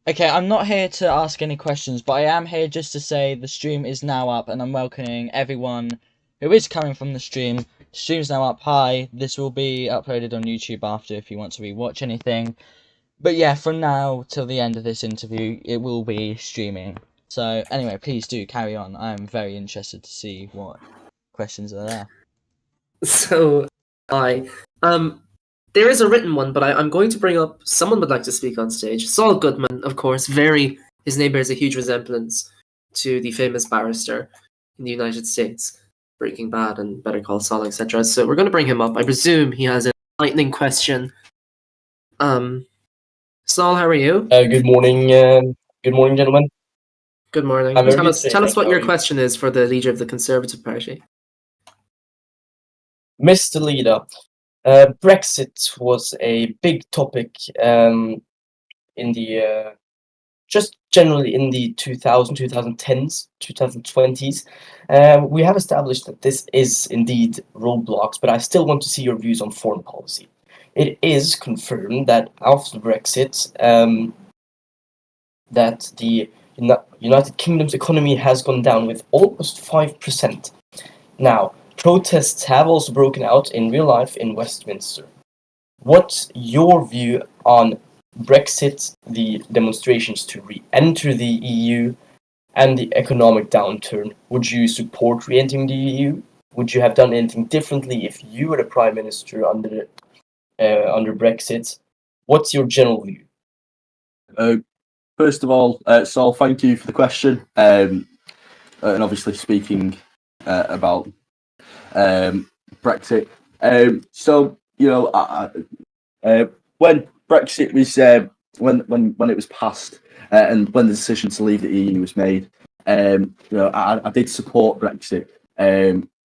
Okay, I'm not here to ask any questions, but I am here just to say the stream is now up, and I'm welcoming everyone who is coming from the stream. The stream's now up. Hi, this will be uploaded on YouTube after if you want to rewatch anything. But yeah, from now till the end of this interview, it will be streaming. So anyway, please do carry on. I am very interested to see what questions are there. So, there is a written one, but I'm going to bring up someone would like to speak on stage. Saul Goodman, of course, his name bears a huge resemblance to the famous barrister in the United States, Breaking Bad and Better Call Saul, etc. So we're going to bring him up. I presume he has a lightning question. Saul, how are you? Good morning, gentlemen. Good morning. I'm very Tell good us today, what how your are you? question is for the leader of the Conservative Party. Mr. Leader, Brexit was a big topic in the just generally in the 2010s, 2020s. We have established that this is indeed roadblocks, but I still want to see your views on foreign policy. It is confirmed that after Brexit, that the United Kingdom's economy has gone down with almost 5%. Now, protests have also broken out in real life in Westminster. What's your view on Brexit, the demonstrations to re-enter the EU, and the economic downturn? Would you support re-entering the EU? Would you have done anything differently if you were the Prime Minister under Brexit? What's your general view? First of all, Saul, thank you for the question, and obviously speaking about Brexit. So you know, when Brexit was when it was passed, and when the decision to leave the EU was made, you know, I did support Brexit,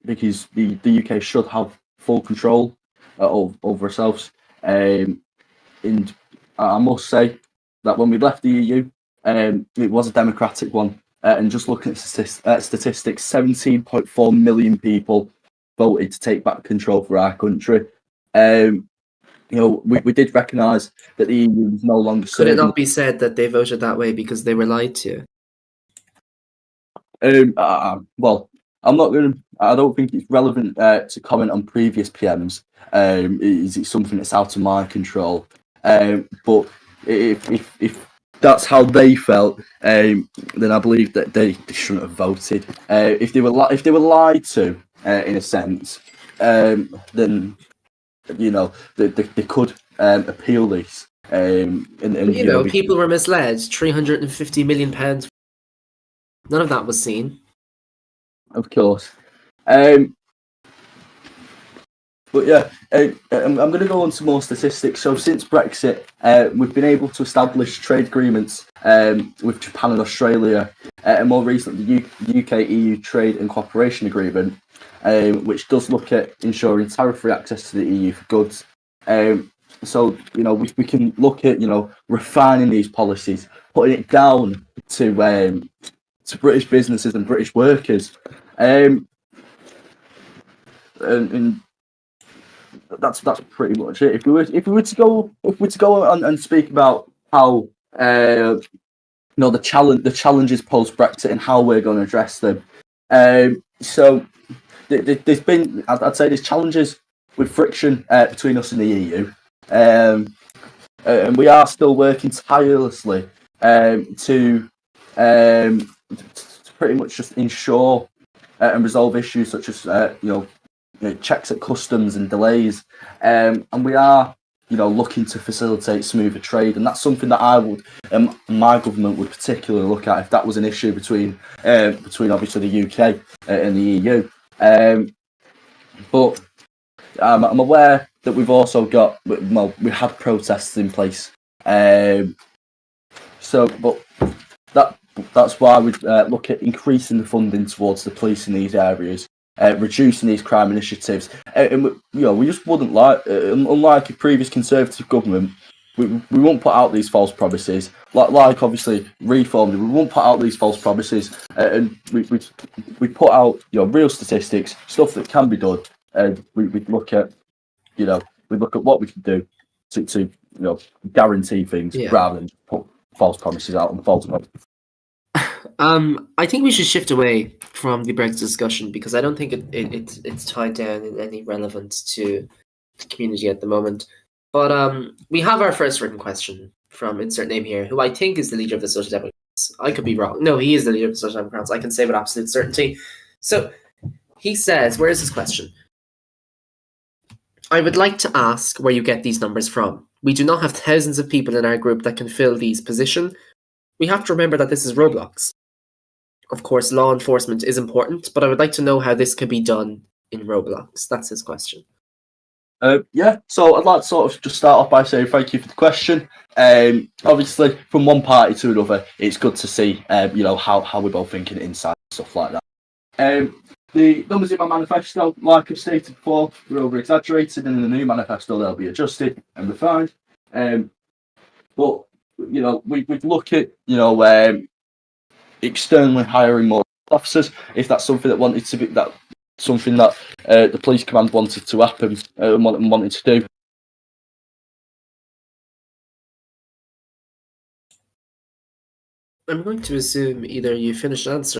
because the UK should have full control over ourselves, and I must say that when we left the EU, it was a democratic one. And just looking at statistics, 17.4 million people voted to take back control for our country. You know, we did recognise that the EU was no longer Could it serving. not be said that they voted that way because they were lied to? Well, I'm not going to. I don't think it's relevant to comment on previous PMs. It's something that's out of my control. But if that's how they felt, then I believe that they shouldn't have voted. If they were lied to, in a sense, then you know they could appeal this. And You know, people were misled. £350 million. None of that was seen. Of course. But yeah, I'm going to go on to more statistics. So since Brexit, we've been able to establish trade agreements with Japan and Australia, and more recently the UK-EU Trade and Cooperation Agreement, which does look at ensuring tariff-free access to the EU for goods. So you know we can look at refining these policies, putting it down to British businesses and British workers, and that's pretty much it. If we were to go and speak about how the challenges post Brexit and how we're going to address them, so there's been, I'd say, there's challenges with friction between us and the EU, and we are still working tirelessly to pretty much just ensure and resolve issues such as checks at customs and delays, and we are looking to facilitate smoother trade, and that's something that I would, my government would particularly look at if that was an issue between obviously the UK and the EU. But I'm aware that we've also got, well, we have protests in place, but that's why we look at increasing the funding towards the police in these areas, reducing these crime initiatives, and we just wouldn't like, unlike a previous Conservative government, we won't put out these false promises. Like obviously Reform, we won't put out these false promises, and we put out real statistics, stuff that can be done, and we look at what we can do to guarantee things, rather than put false promises out and false hopes. I think we should shift away from the Brexit discussion because I don't think it's tied down in any relevance to the community at the moment. But we have our first written question from insert name here, who I think is the leader of the Social Democrats. I could be wrong. No, he is the leader of the Social Democrats. I can say with absolute certainty. So he says, where is his question? I would like to ask where you get these numbers from. We do not have thousands of people in our group that can fill these positions. We have to remember that this is Roblox. Of course, law enforcement is important, but I would like to know how this can be done in Roblox. That's his question. Yeah, so I'd like to sort of just start off by saying thank you for the question. Obviously, from one party to another, it's good to see, how we're both thinking inside and stuff like that. The numbers in my manifesto, like I've stated before, were over-exaggerated, and in the new manifesto they'll be adjusted and refined. But we'd look at externally hiring more officers if that's something that wanted to be something that the police command wanted to happen and wanted to do. I'm going to assume either you finished an answer.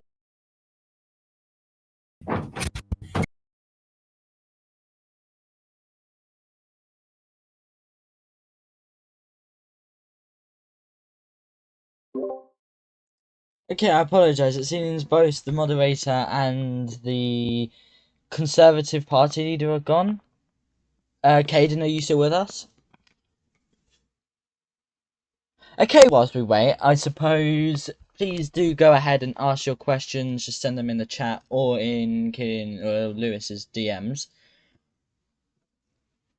Okay, I apologise. It seems both the moderator and the Conservative Party leader are gone. Caden, are you still with us? Okay, whilst we wait, I suppose please do go ahead and ask your questions. Just send them in the chat or in Lewis's DMs.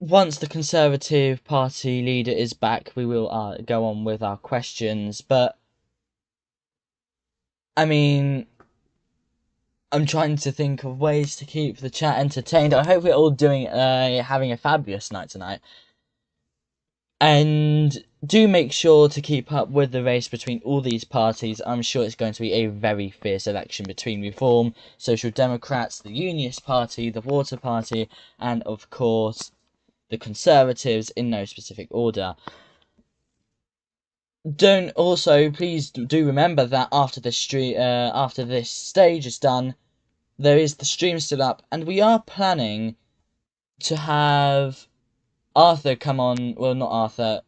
Once the Conservative Party leader is back, we will go on with our questions. But I mean, I'm trying to think of ways to keep the chat entertained. I hope we're all having a fabulous night tonight. And do make sure to keep up with the race between all these parties. I'm sure it's going to be a very fierce election between Reform, Social Democrats, the Unionist Party, the Water Party, and of course the Conservatives in no specific order. Please do remember that after this stage is done, there is the stream still up, and we are planning to have Arthur come on. Well, not Arthur.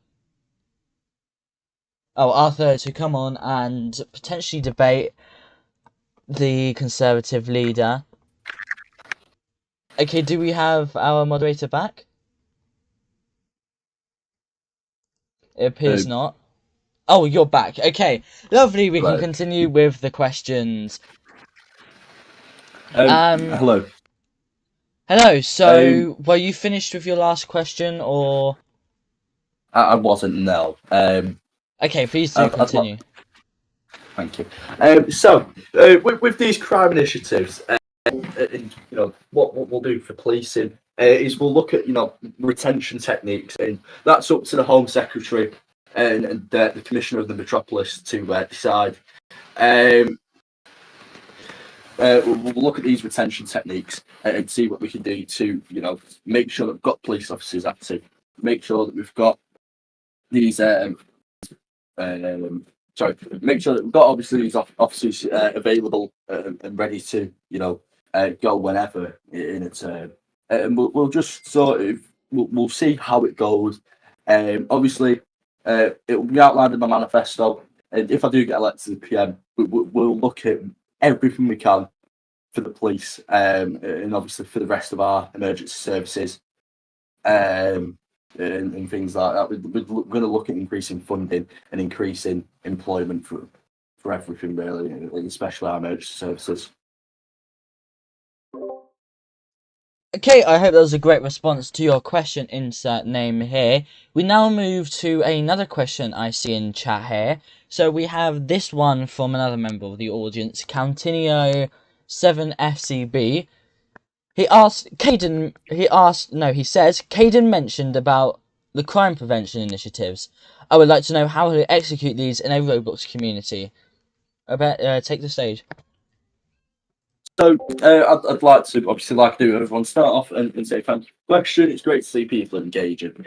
Arthur to come on and potentially debate the Conservative leader. Okay, do we have our moderator back? It appears not. Oh, you're back. Okay, lovely. We can continue with the questions. Hello. Hello. So, were you finished with your last question, or? I wasn't. No. Okay, please do continue. Thank you. With these crime initiatives, what we'll do for policing is we'll look at retention techniques, and that's up to the Home Secretary and the Commissioner of the Metropolis to decide. We'll look at these retention techniques and see what we can do to make sure that we've got police officers active, make sure that we've got these make sure that we've got obviously these officers available and ready to go whenever in a term, and we'll just sort of we'll see how it goes. Obviously, it will be outlined in my manifesto, and if I do get elected to PM, we'll look at everything we can for the police, and obviously for the rest of our emergency services, and things like that. We're going to look at increasing funding and increasing employment for everything, really, especially our emergency services. Okay, I hope that was a great response to your question, insert name here. We now move to another question I see in chat here. So we have this one from another member of the audience, Cantinio7FCB. He says, Caden mentioned about the crime prevention initiatives. I would like to know how to execute these in a Roblox community. Take the stage. So I'd like to, obviously, like I do everyone, start off and say thank you for the question. It's great to see people engaging.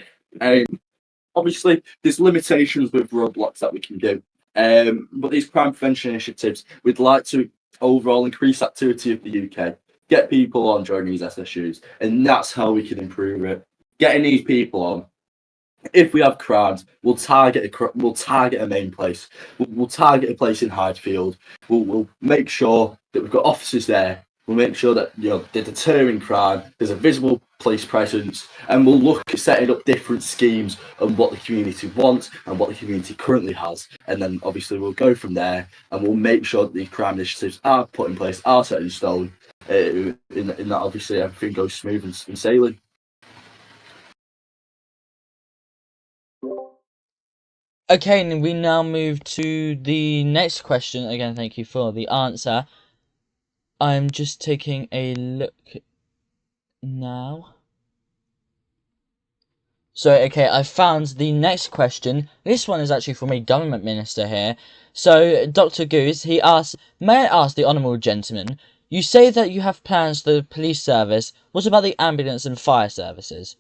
Obviously, there's limitations with Roblox that we can do. But these crime prevention initiatives, we'd like to overall increase activity of the UK, get people on during these SSUs, and that's how we can improve it. Getting these people on. If we have crimes, we'll target a main place. We'll target a place in Highfield. We'll make sure that we've got officers there. We'll make sure that they're deterring crime. There's a visible police presence, and we'll look at setting up different schemes on what the community wants and what the community currently has. And then obviously we'll go from there, and we'll make sure that these crime initiatives are put in place, are set in stone. In that obviously everything goes smooth and sailing. Okay, and we now move to the next question. Again, thank you for the answer. I'm just taking a look now. So, okay, I found the next question. This one is actually from a government minister here. So, Dr. Goose, he asks, may I ask the honourable gentleman, you say that you have plans for the police service. What about the ambulance and fire services?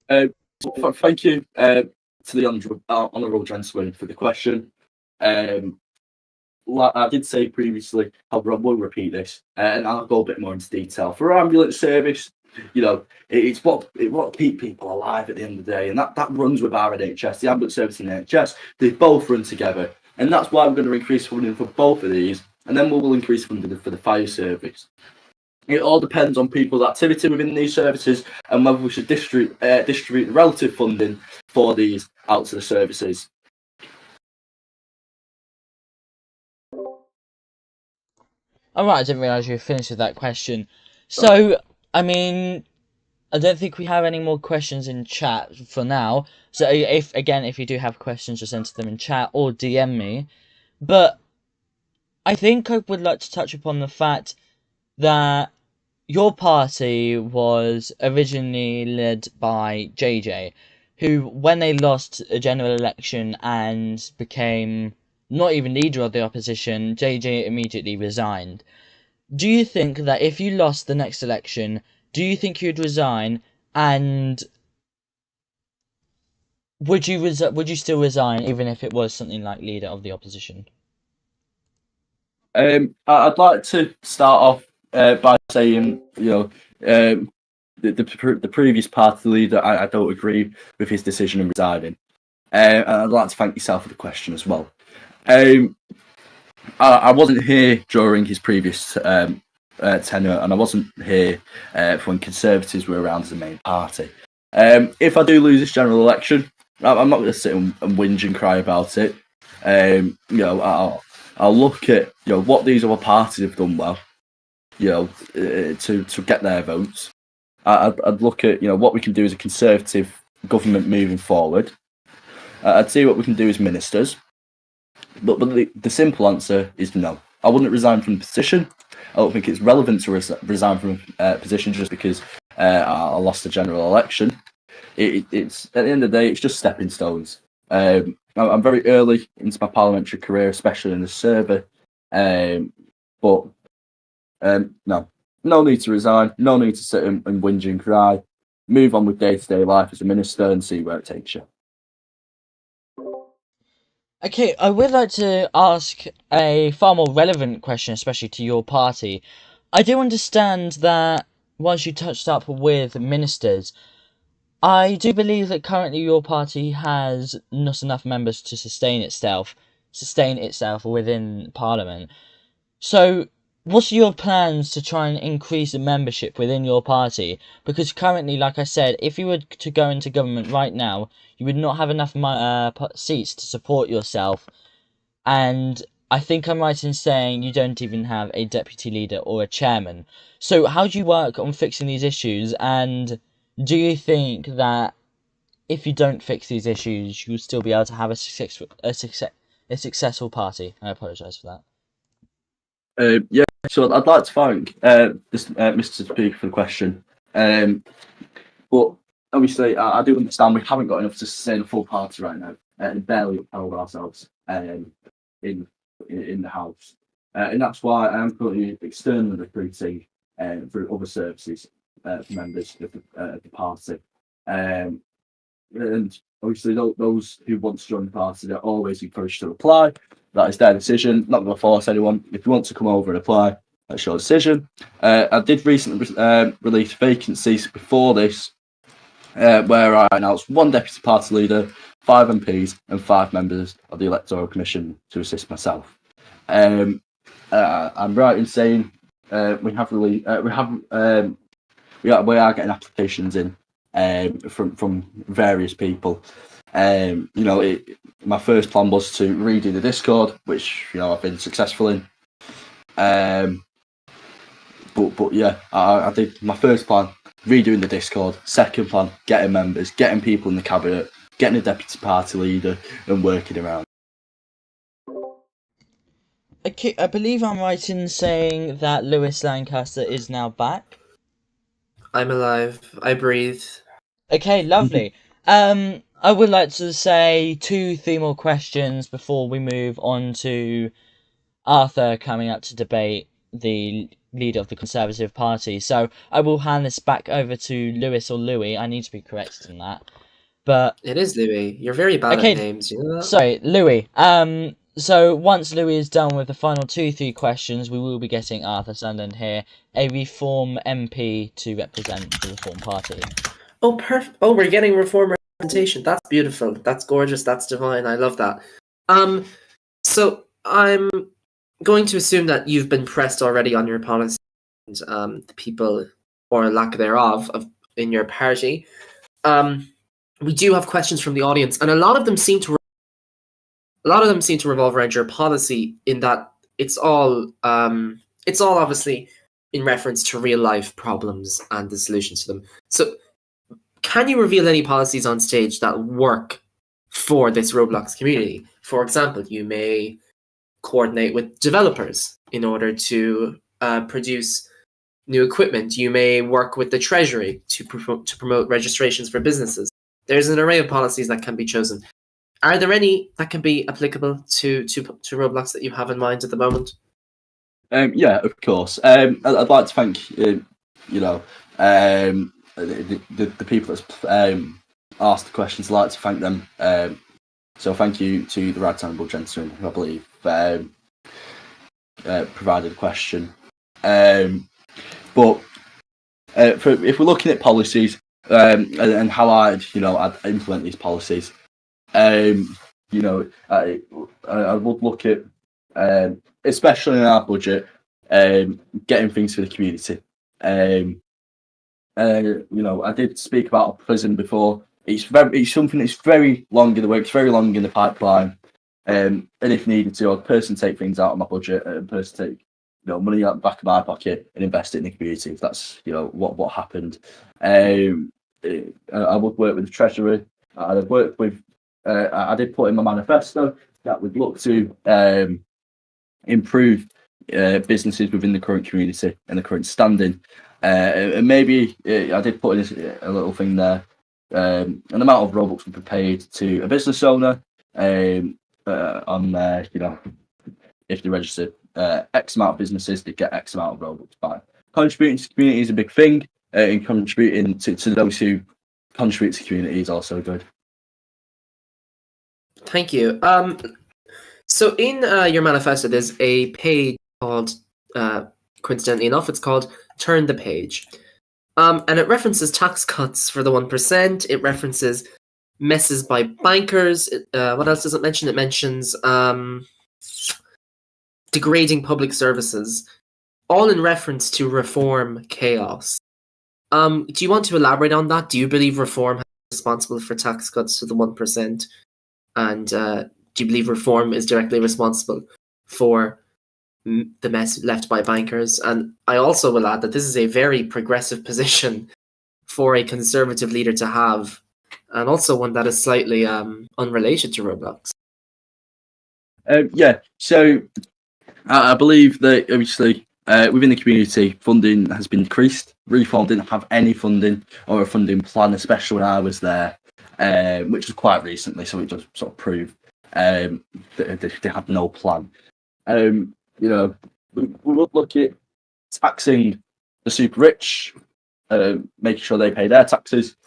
Thank you to the honourable gentleman for the question. Like I did say previously, I will repeat this, and I'll go a bit more into detail. For our ambulance service, it's what keep people alive at the end of the day, and that runs with our NHS, the ambulance service and the NHS. They both run together, and that's why we're going to increase funding for both of these, and then we will increase funding for the fire service. It all depends on people's activity within these services and whether we should distribute the relative funding for these out to the services. Alright, I didn't realise you were finished with that question. So, I mean, I don't think we have any more questions in chat for now. So, if you do have questions, just enter them in chat or DM me. But I think I would like to touch upon the fact that your party was originally led by JJ, who, when they lost a general election and became not even leader of the opposition, JJ immediately resigned. Do you think that if you lost the next election, do you think you'd resign, and would you still resign even if it was something like leader of the opposition? I'd like to start off by saying, the previous party leader, I don't agree with his decision in resigning. And I'd like to thank yourself for the question as well. I wasn't here during his previous tenure, and I wasn't here when Conservatives were around as the main party. If I do lose this general election, I'm not going to sit and whinge and cry about it. I'll look at what these other parties have done well, to get their votes. I'd look at what we can do as a Conservative government moving forward. I'd see what we can do as ministers. But the simple answer is no. I wouldn't resign from the position. I don't think it's relevant to resign from a position just because I lost the general election. It's at the end of the day, it's just stepping stones. I'm very early into my parliamentary career, especially in the server. But no need to resign. No need to sit and whinge and cry. Move on with day-to-day life as a minister and see where it takes you. Okay, I would like to ask a far more relevant question, especially to your party. I do understand that once you touched up with ministers, I do believe that currently your party has not enough members to sustain itself within Parliament. So, what are your plans to try and increase the membership within your party? Because currently, like I said, if you were to go into government right now, you would not have enough seats to support yourself. And I think I'm right in saying you don't even have a deputy leader or a chairman. So how do you work on fixing these issues? And do you think that if you don't fix these issues, you'll still be able to have a successful party? I apologise for that. Yeah, so I'd like to thank Mr. Speaker for the question. But obviously, I do understand we haven't got enough to sustain a full party right now, and barely upheld ourselves in the House. And that's why I am currently externally recruiting through other services for members of the party. and obviously those who want to join the party, they're always encouraged to apply. That is their decision. Not going to force anyone. If you want to come over and apply, that's your decision. I did recently release vacancies before this, where I announced 1 deputy party leader, 5 MPs, and 5 members of the Electoral Commission to assist myself. I'm right in saying we are getting applications in from various people. My first plan was to redo the Discord, which I've been successful in. But yeah, I did my first plan, redoing the Discord. Second plan, getting members, getting people in the cabinet, getting a deputy party leader, and working around. Okay, I believe I'm right in saying that Lewis Lancaster is now back. I'm alive. I breathe. Okay, lovely. I would like to say 3 more questions before we move on to Arthur coming up to debate the leader of the Conservative Party. So I will hand this back over to Lewis or Louis. I need to be corrected in that. But It is Louis. You're very bad Okay, at names, you know that? sorry, Louis. So once Louis is done with the final 3 questions, we will be getting Arthur Sunderland here, a Reform MP to represent the Reform Party. Oh, perfect. Oh, we're getting Reform representation. That's beautiful. That's gorgeous. That's divine. I love that. So I'm going to assume that you've been pressed already on your policy and the people, or lack thereof, in your party. We do have questions from the audience, and a lot of them seem to revolve around your policy. In that it's all obviously in reference to real life problems and the solutions to them. So, can you reveal any policies on stage that work for this Roblox community? For example, you may coordinate with developers in order to produce new equipment. You may work with the Treasury to promote registrations for businesses. There's an array of policies that can be chosen. Are there any that can be applicable to Roblox that you have in mind at the moment? Yeah, of course. I'd like to thank the people that's asked the questions. I'd like to thank them. So thank you to the right honourable gentleman who I believe provided a question. But if we're looking at policies and how I'd implement these policies, I would look at, especially in our budget, getting things for the community. I did speak about a prison before. It's something that's very long in the works, very long in the pipeline. And if needed to, I'd personally take things out of my budget and personally take money out the back of my pocket and invest it in the community. If that's what happened, I would work with the Treasury. I'd work with. I did put in my manifesto that would look to improve businesses within the current community and the current standing. And maybe I did put in a little thing there. An amount of Robux would be paid to a business owner on if they registered X amount of businesses, they get X amount of Robux by. Contributing to the community is a big thing, and contributing to those who contribute to the community is also good. Thank you. So in your manifesto, there's a page called, coincidentally enough, it's called Turn the Page. And it references tax cuts for the 1%. It references messes by bankers. What else does it mention? It mentions degrading public services, all in reference to reform chaos. Do you want to elaborate on that? Do you believe reform is responsible for tax cuts to the 1%? And do you believe reform is directly responsible for the mess left by bankers? And I also will add that this is a very progressive position for a conservative leader to have, and also one that is slightly unrelated to Roblox. Yeah, so I believe that obviously within the community, funding has been decreased. Reform didn't have any funding or a funding plan, especially when I was there, which was quite recently, so it does sort of prove that they had no plan. We would look at taxing the super rich, making sure they pay their taxes.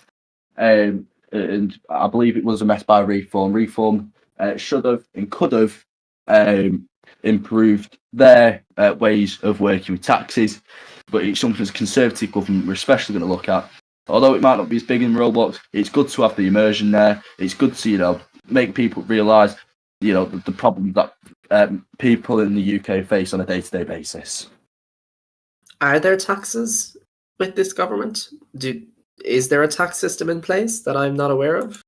and I believe it was a mess by Reform. Reform should have and could have improved their ways of working with taxes, but it's something as a Conservative government we're especially going to look at. Although it might not be as big in Roblox, it's good to have the immersion there. It's good to make people realise the problem that people in the UK face on a day-to-day basis. Are there taxes with this government? Is there a tax system in place that I'm not aware of?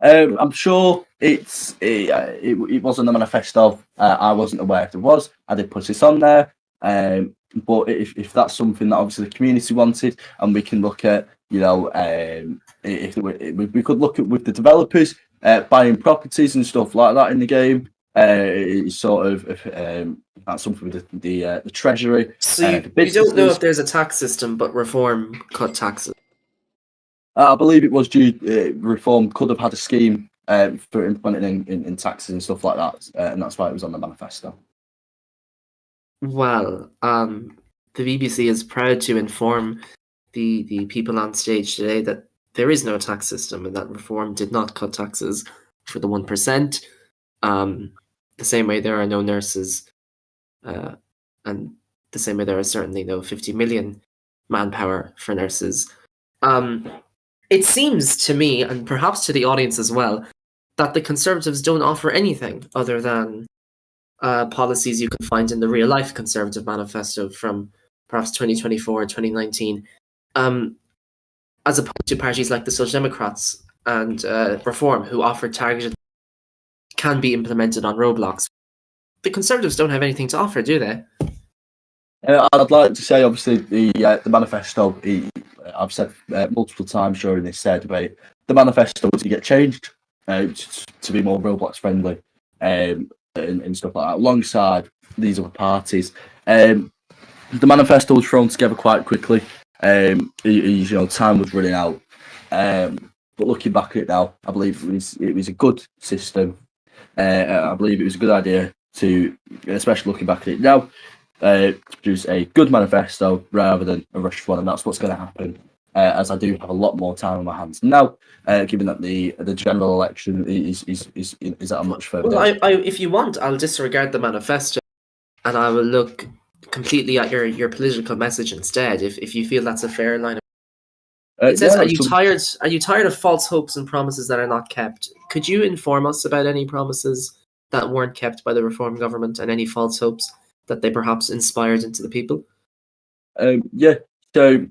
I'm sure it was in the manifesto. I wasn't aware if there was. I did put this on there. But if that's something that obviously the community wanted, and we can look at, if we could look at with the developers buying properties and stuff like that in the game. It's sort of that's something with the treasury. So you don't know if there's a tax system, but Reform cut taxes. I believe it was due. Reform could have had a scheme for implementing in taxes and stuff like that, and that's why it was on the manifesto. Well, the BBC is proud to inform the people on stage today that there is no tax system and that Reform did not cut taxes for the 1%. The same way there are no nurses, and the same way there are certainly no 50 million manpower for nurses. It seems to me, and perhaps to the audience as well, that the Conservatives don't offer anything other than policies you can find in the real-life Conservative manifesto from perhaps 2024 or 2019, as opposed to parties like the Social Democrats and Reform, who offer targeted can be implemented on Roblox. The Conservatives don't have anything to offer, do they? I'd like to say, obviously, the manifesto. I've said multiple times during this debate, the manifesto was to get changed to be more Roblox friendly and stuff like that. Alongside these other parties, the manifesto was thrown together quite quickly. Time was running out. But looking back at it now, I believe it was a good system. I believe it was a good idea to, especially looking back at it now, to produce a good manifesto rather than a rushed one, and that's what's going to happen. As I do have a lot more time on my hands now, given that the general election is at a much further. Well, if you want, I'll disregard the manifesto, and I will look completely at your political message instead. If you feel that's a fair line. It says, "Are you tired of false hopes and promises that are not kept?" Could you inform us about any promises that weren't kept by the Reform government and any false hopes that they perhaps inspired into the people? Yeah. So,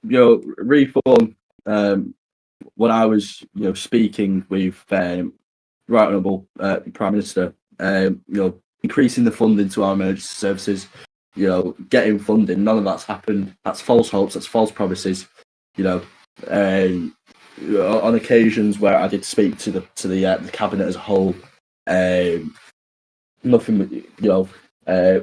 Reform. When I was, speaking with Right Honourable Prime Minister, increasing the funding to our emergency services, getting funding, none of that's happened. That's false hopes. That's false promises. On occasions where I did speak to the cabinet as a whole, nothing.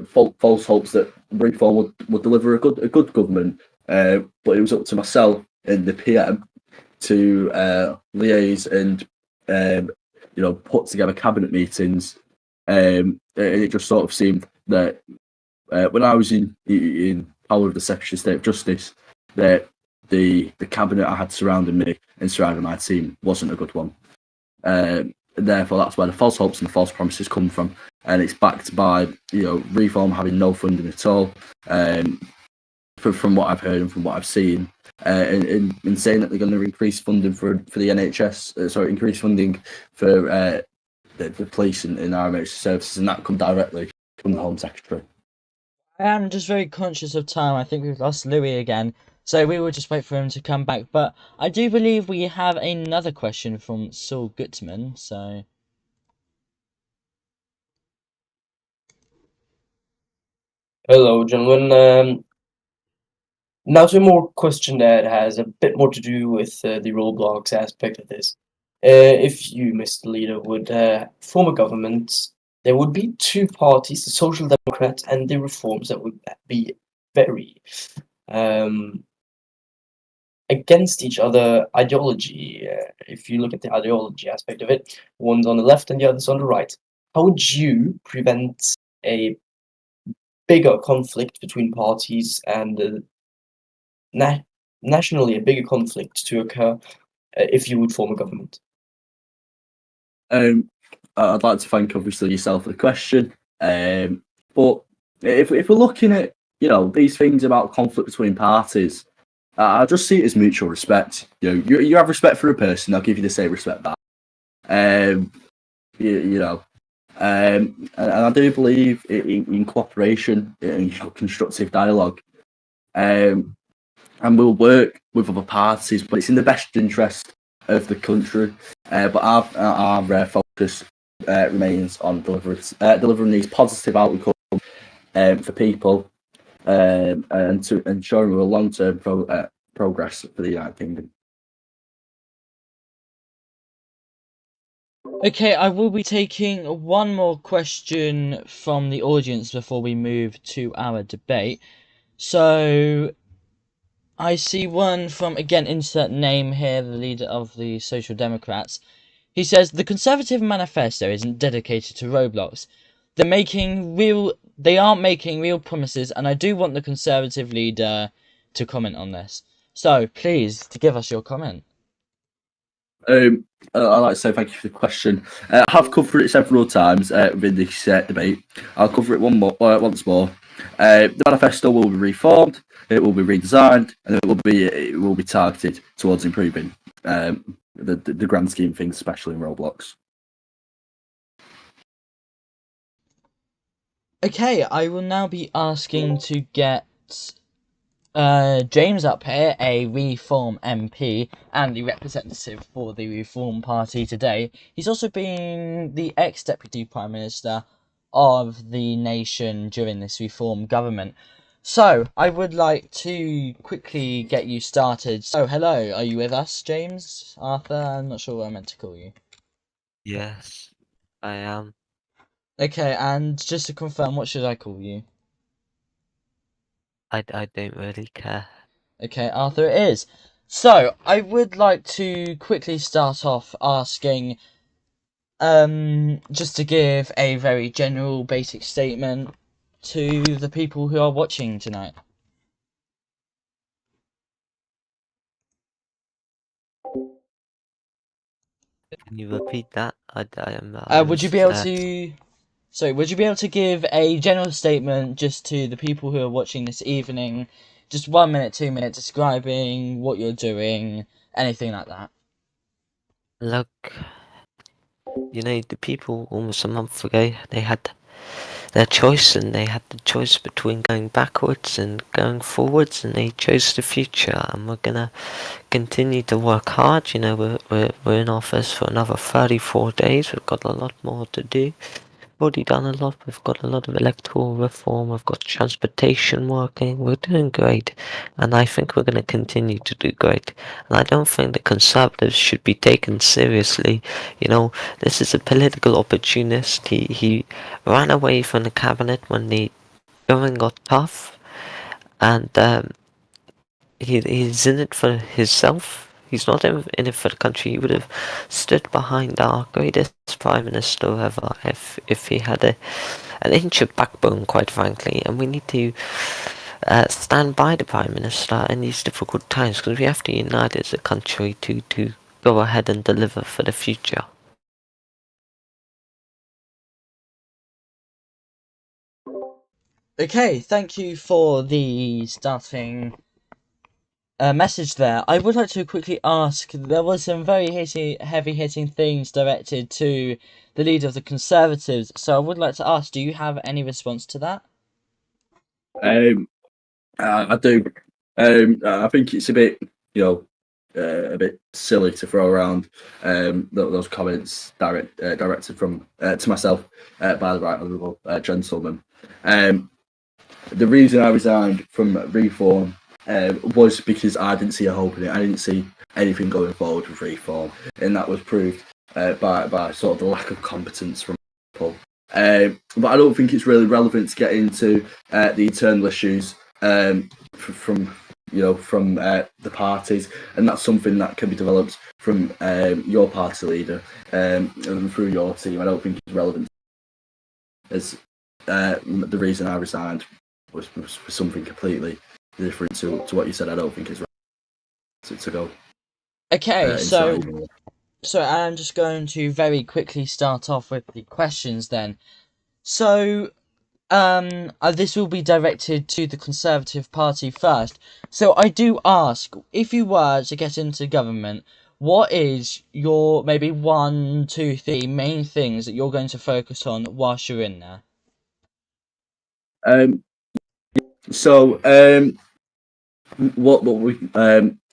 False hopes that Reform would deliver a good government. But it was up to myself and the PM to liaise and put together cabinet meetings. It just sort of seemed that when I was in power of the Secretary of State of Justice, that the cabinet I had surrounding me and surrounding my team wasn't a good one. Therefore, that's where the false hopes and the false promises come from, and it's backed by Reform having no funding at all. From what I've heard and from what I've seen, in saying that they're going to increase funding for the NHS, increase funding for the police and our emergency services, and that come directly from the Home Secretary. I am just very conscious of time. I think we've lost Louis again, so we will just wait for him to come back. But I do believe we have another question from Saul Gutman, so... Hello, gentlemen. Now to a more question that has a bit more to do with the Roblox aspect of this. If you, Mr. Leader, would form a government, there would be two parties, the Social Democrats and the Reforms, that would be very against each other ideology. If you look at the ideology aspect of it, one's on the left and the other's on the right. How would you prevent a bigger conflict between parties and nationally a bigger conflict to occur if you would form a government? I'd like to thank obviously yourself for the question. But if we're looking at these things about conflict between parties, I just see it as mutual respect. You have respect for a person, I'll give you the same respect back. And I do believe in cooperation and constructive dialogue. And we'll work with other parties, but it's in the best interest of the country. But our focus remains on delivering these positive outcomes for people and to ensuring a long-term progress for the United Kingdom. Okay, I will be taking one more question from the audience before we move to our debate. So, I see one from, again, insert name here, the leader of the Social Democrats. He says, the Conservative Manifesto isn't dedicated to Roblox. They aren't making real promises, and I do want the Conservative leader to comment on this. So, please, to give us your comment. I'd like to say thank you for the question. I have covered it several times within this debate. I'll cover it once more. The manifesto will be reformed, it will be redesigned, and it will be targeted towards improving the grand scheme of things, especially in Roblox. Okay, I will now be asking to get James up here, a Reform MP and the representative for the Reform Party today. He's also been the ex-Deputy Prime Minister of the nation during this Reform government. So, I would like to quickly get you started. So, hello, are you with us, James? Arthur? I'm not sure what I meant to call you. Yes, I am. Okay, and just to confirm, what should I call you? I don't really care. Okay, Arthur it is. So, I would like to quickly start off asking, just to give a very general basic statement to the people who are watching tonight. Can you repeat that? I Would you be able to... Sorry, would you be able to give a general statement just to the people who are watching this evening? Just 1 minute, 2 minutes, describing what you're doing, anything like that. Look, the people almost a month ago, they had their choice, and they had the choice between going backwards and going forwards, and they chose the future, and we're gonna continue to work hard. We're in office for another 34 days. We've got a lot more to do. Already done a lot. We've got a lot of electoral reform. We've got transportation working. We're doing great, and I think we're going to continue to do great. And I don't think the Conservatives should be taken seriously. This is a political opportunist. He ran away from the cabinet when the going got tough, and he's in it for himself. He's not in it for the country. He would have stood behind our greatest Prime Minister ever if he had an inch of backbone, quite frankly. And we need to stand by the Prime Minister in these difficult times, because we have to unite as a country to go ahead and deliver for the future. Okay, thank you for the starting message there. I would like to quickly ask, there was some very heavy-hitting things directed to the leader of the Conservatives, so I would like to ask, do you have any response to that? I do. I think it's a bit, a bit silly to throw around those comments directed from to myself by the right honourable gentleman. The reason I resigned from Reform was because I didn't see a hope in it. I didn't see anything going forward with Reform, and that was proved by sort of the lack of competence from people. But I don't think it's really relevant to get into the internal issues from the parties, and that's something that can be developed from your party leader and through your team. I don't think it's relevant. As the reason I resigned was something completely different to what you said. I don't think it's right. to go. Okay, so Inside. I'm just going to very quickly start off with the questions then. So this will be directed to the Conservative Party first. So I do ask, if you were to get into government, what is your maybe 1, 2, 3 main things that you're going to focus on whilst you're in there? So what we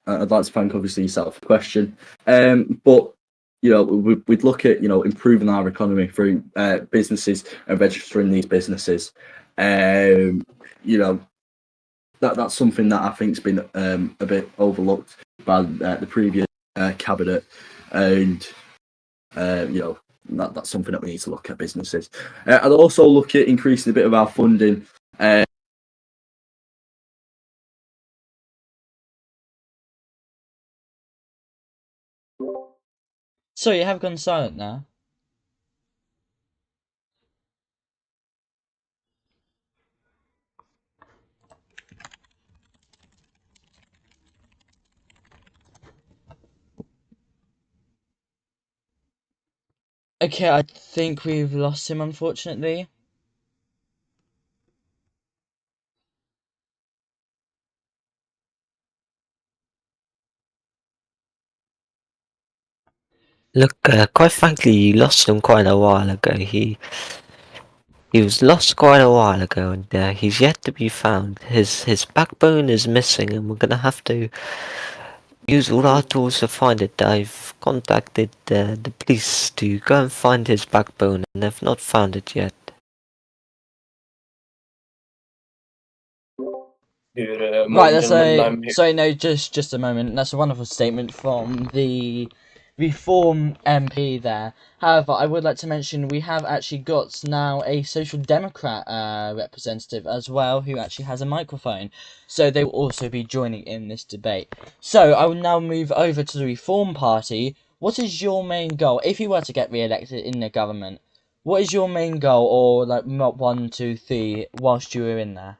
I'd like to thank obviously yourself for the question. But we'd look at improving our economy through businesses and registering these businesses. That's something that I think's been a bit overlooked by the previous cabinet, and that's something that we need to look at businesses. I'd also look at increasing a bit of our funding. So you have gone silent now. Okay, I think we've lost him, unfortunately. Look, quite frankly, you lost him quite a while ago. He was lost quite a while ago, and he's yet to be found. His backbone is missing, and we're gonna have to use all our tools to find it. I've contacted the police to go and find his backbone, and they've not found it yet. Right, that's just a moment. That's a wonderful statement from the Reform MP there. However, I would like to mention we have actually got now a Social Democrat representative as well, who actually has a microphone. So they will also be joining in this debate. So I will now move over to the Reform Party. What is your main goal if you were to get re-elected in the government? What is your main goal, or like not 1, 2, 3, whilst you were in there?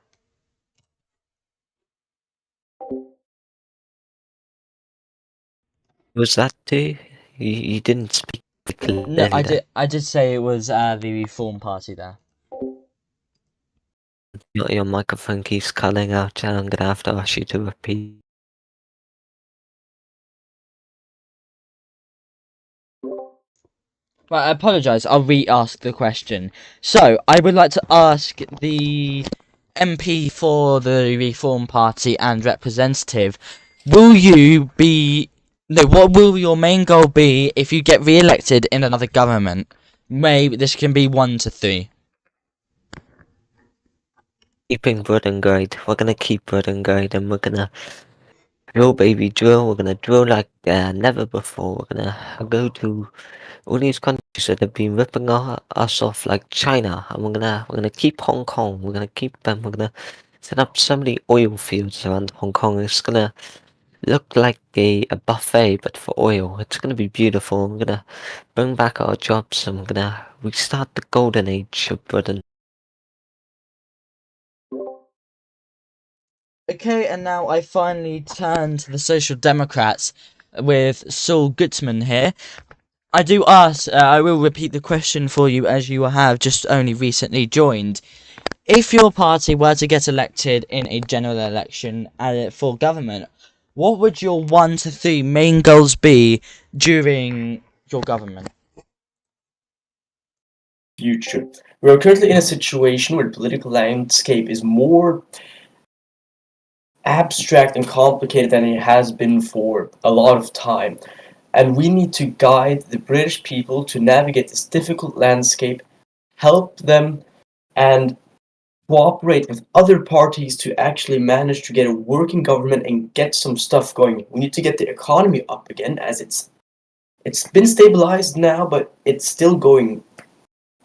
Was that too? You didn't speak No, clearly there. I did say it was the Reform Party there. Your microphone keeps cutting out, and I'm gonna have to ask you to repeat. Right, I apologise. I'll re-ask the question. So, I would like to ask the MP for the Reform Party and representative, will you be... No, what will your main goal be if you get re-elected in another government? Maybe this can be 1 to 3. Keeping Blood and Guide. We're gonna keep Blood and Guide, and we're gonna drill, baby, drill. We're gonna drill like never before. We're gonna go to all these countries that have been ripping us off, like China, and we're gonna keep Hong Kong. We're gonna keep them. We're gonna set up so many oil fields around Hong Kong. It's gonna look like a buffet, but for oil. It's gonna be beautiful. We're gonna bring back our jobs, and we're gonna restart the golden age of Britain. Okay, and now I finally turn to the Social Democrats with Saul Gutzman here. I do ask, I will repeat the question for you as you have just only recently joined. If your party were to get elected in a general election for government, what would your 1 to 3 main goals be during your government? Future. We are currently in a situation where the political landscape is more abstract and complicated than it has been for a lot of time. And we need to guide the British people to navigate this difficult landscape, help them, and cooperate with other parties to actually manage to get a working government and get some stuff going. We need to get the economy up again, as it's been stabilized now, but it's still going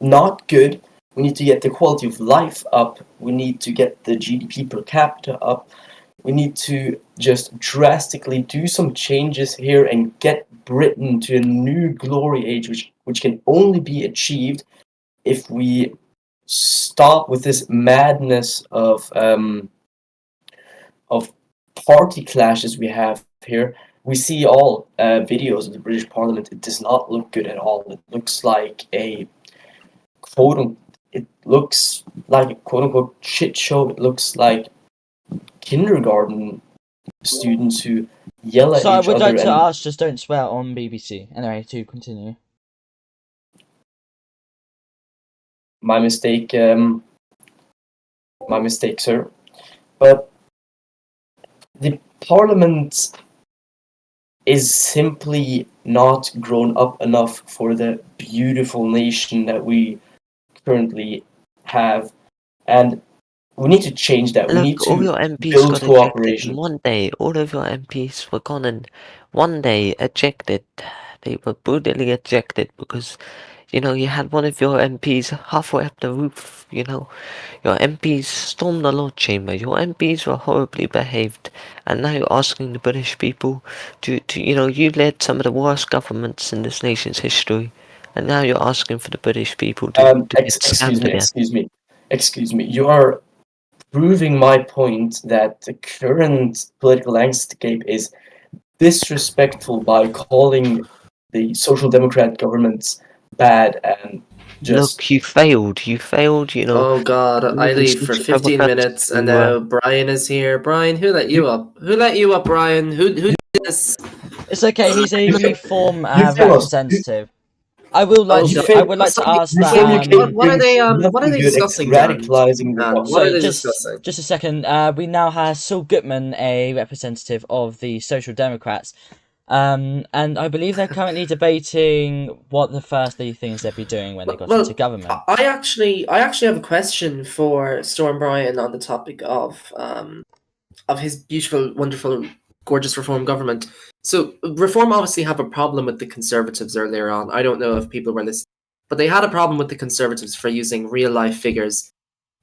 not good. We need to get the quality of life up. We need to get the GDP per capita up. We need to just drastically do some changes here and get Britain to a new glory age, which can only be achieved if we stop with this madness of party clashes we have here. We see all videos of the British Parliament. It does not look good at all. It looks like a it looks like a quote unquote shit show. It looks like kindergarten students who yell at So I each would other like to and ask, just don't swear on BBC. Anyway, to continue. my mistake, sir. But the Parliament is simply not grown up enough for the beautiful nation that we currently have, and we need to change that. We need Look, all to your MPs build got ejected in cooperation. one day. All of your MPs were gone in one day, ejected. They were brutally ejected because, you know, you had one of your MPs halfway up the roof, you know. Your MPs stormed the Lord Chamber. Your MPs were horribly behaved. And now you're asking the British people to you know, you led some of the worst governments in this nation's history. And now you're asking for the British people to get stamped again. Excuse me. You are proving my point that the current political landscape is disrespectful by calling the social democrat governments bad and just Look, you failed. You failed, you know. Oh God, I The leave for Social 15 Democrats minutes, and who, now Brian is here. Brian, who let you up? Who let you up, Brian? Who did this? It's okay. He's a reform you fail us. representative. I will like Oh You to. God, I fail would like to somebody- ask reform that. UK what are they? brings What are nothing they good discussing, except Dan? radicalizing the Dan, government. what are So they just discussing? just a second. We now have Saul Goodman, a representative of the Social Democrats, and I believe they're currently debating what the first things they'd be doing when they got into government. I actually have a question for Storm Brian on the topic of his beautiful, wonderful, gorgeous reform government. So reform obviously have a problem with the Conservatives earlier on. I don't know if people were listening, but they had a problem with the Conservatives for using real life figures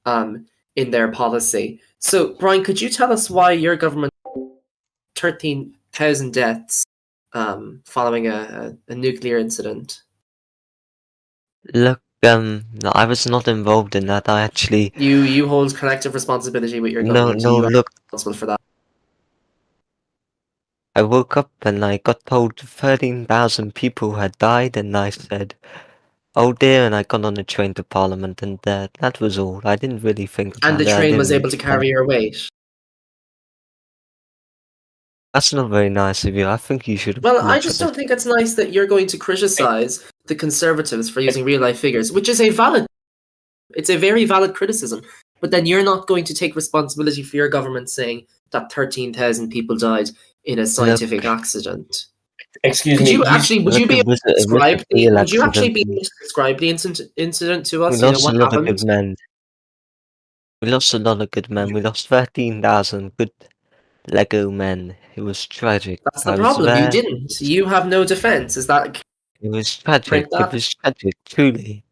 in their policy. So Brian, could you tell us why your government 13,000 deaths following a nuclear incident? look, no, I was not involved in that. I actually, You hold collective responsibility with your no, government. no, You are look, responsible for that. I woke up and I got told 13,000 people had died, and I said, oh dear, and I got on a train to Parliament, and that was all. I didn't really think And about the it. I train didn't was really able to care. carry your weight. That's not very nice of you. I think you should Well, I just apologize. don't think it's nice that you're going to criticize the Conservatives for using real life figures, which is it's a very valid criticism. But then you're not going to take responsibility for your government saying that 13,000 people died in a scientific accident. Excuse Could me. you actually, would you Look, be it able was to it was a describe real would you actually accident. be able to describe the incident to We us? You know, lost a what lot of happened? good men. We lost a lot of good men. We lost 13,000 good Lego men. It was tragic. That's the I was problem. You there. didn't. You have no defense. Is that, It was tragic. print It that? was tragic, truly.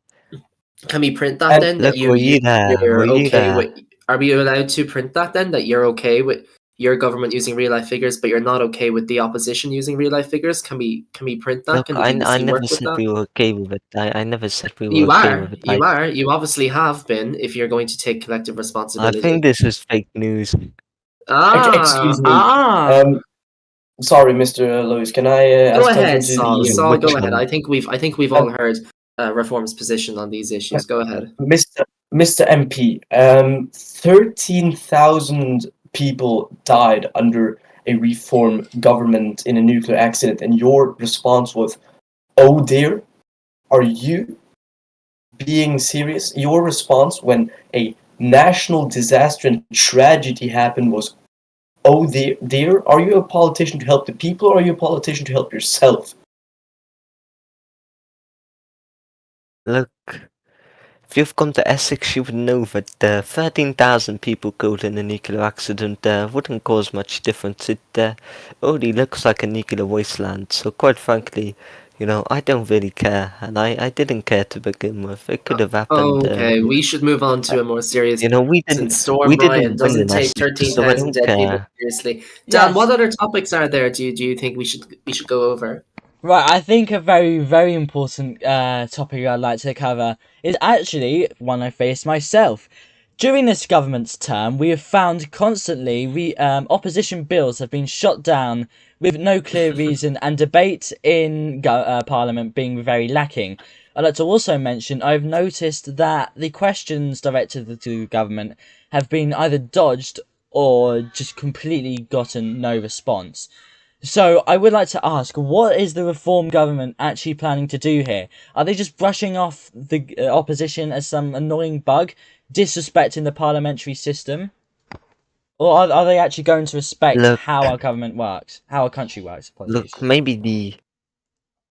Can we print that And then? That Look, were you there? Were you're you okay there? with? Are we allowed to print that then? That you're okay with your government using real life figures, but you're not okay with the opposition using real life figures? Can we print that? Look, Can the I BBC never work with said that? we were okay with it. I never said we were You okay are. with it. You are. You obviously have been. If you're going to take collective I responsibility. think this is fake news. excuse me. Sorry, Mr. Lewis. Can I Go ask something ahead, to Saul. the Saul, go Which ahead. one? I think we've all heard Reform's position on these issues. Go ahead. Mr. MP? 13,000 people died under a reform government in a nuclear accident, and your response was, "Oh dear." Are you being serious? Your response when a national disaster and tragedy happened was, "Oh dear." Are you a politician to help the people, or are you a politician to help yourself? Look, if you've come to Essex, you would know that 13,000 people killed in a nuclear accident wouldn't cause much difference. It only looks like a nuclear wasteland. So quite frankly, you know, I don't really care, and I didn't care to begin with. It could have happened. Okay, we should move on to a more serious. You know, Since Storm Brian didn't win doesn't in take Essex, so I 13,000 don't dead people care. seriously. Dan, Yes. what other topics are there? Do you think we should go over? Right, I think a very, very important topic I'd like to cover is actually one I faced myself. During this government's term, we have found constantly opposition bills have been shot down with no clear reason, and debate in Parliament being very lacking. I'd like to also mention I've noticed that the questions directed to government have been either dodged or just completely gotten no response. So I would like to ask, what is the Reform government actually planning to do here? Are they just brushing off the opposition as some annoying bug, disrespecting the parliamentary system? Or are they actually going to respect Look, how our government works, how our country works? Apologies. look, maybe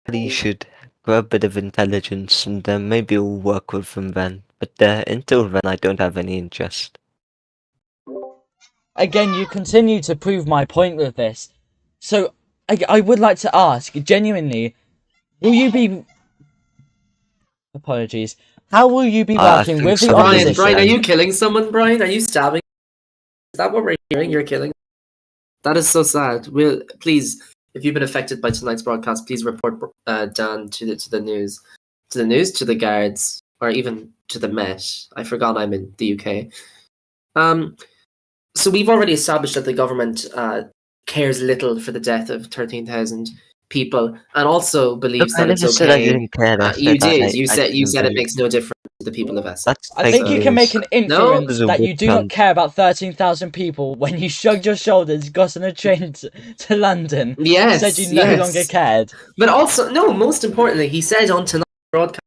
they should grow a bit of intelligence, and maybe we'll work with them then. But until then, I don't have any interest. Again, you continue to prove my point with this. So, I would like to ask, genuinely, will you be... Apologies. How will you be I working think with the someone Brian, opposition? Brian, are you killing someone, Brian? Are you stabbing? Is that what we're hearing? You're killing? That is so sad. Please, if you've been affected by tonight's broadcast, please report Dan to the news, to the guards, or even to the Met. I forgot I'm in the UK. So we've already established that the government cares little for the death of 13,000 people, and also Look, believes I that it's never said I okay. didn't care. I You said did. You I said didn't it makes no difference to the people of Essex. That's I fake think you can make news. an inference No. that you do not care about 13,000 people when you shrugged your shoulders, got on a train to London, Yes, said you no yes. longer cared. But also, no. Most importantly, he said on tonight's broadcast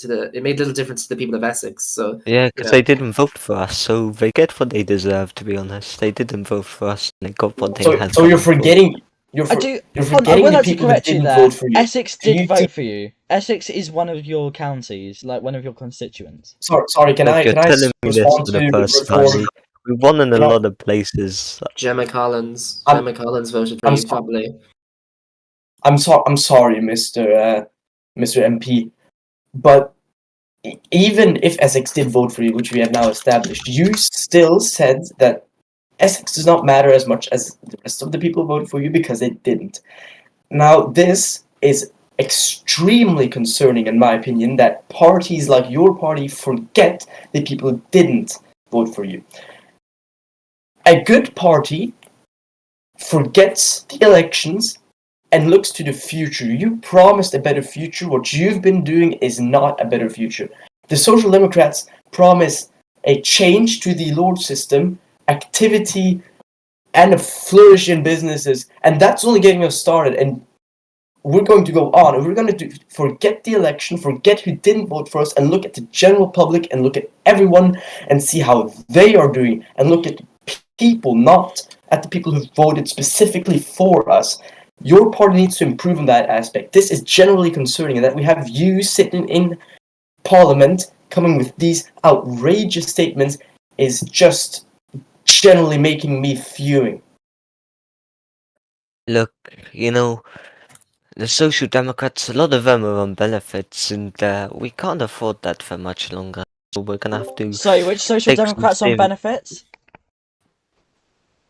it made little difference to the people of Essex. So Yeah, because know. they didn't vote for us, so they get what they deserve. To be honest, they didn't vote for us, and they got what they had. So you're coming for. forgetting. You're I would forgetting the like to people who correct you didn't there. vote for you. Essex Can did you vote for you. Essex is one of your counties, like one of your constituents. Sorry. Can Look, I you're telling me this respond for the to first time. Reform? We won in a Can I- lot of places. Gemma Collins. I'm- Gemma Collins voted for I'm you, so- probably. I'm sorry, Mr. MP, but even if Essex did vote for you, which we have now established, you still said that Essex does not matter as much as the rest of the people voted for you because they didn't. Now, this is extremely concerning, in my opinion, that parties like your party forget the people who didn't vote for you. A good party forgets the elections and looks to the future. You promised a better future. What you've been doing is not a better future. The Social Democrats promise a change to the Lord system, activity, and a flourish in businesses, and that's only getting us started. And we're going to go on, and we're going to forget the election, forget who didn't vote for us, and look at the general public, and look at everyone, and see how they are doing, and look at people, not at the people who voted specifically for us. Your party needs to improve on that aspect. This is generally concerning, and that we have you sitting in Parliament coming with these outrageous statements is just generally making me fuming. Look, the Social Democrats, a lot of them are on benefits, and we can't afford that for much longer. So we're gonna have to. Sorry, which Social take some Democrats on saving- benefits?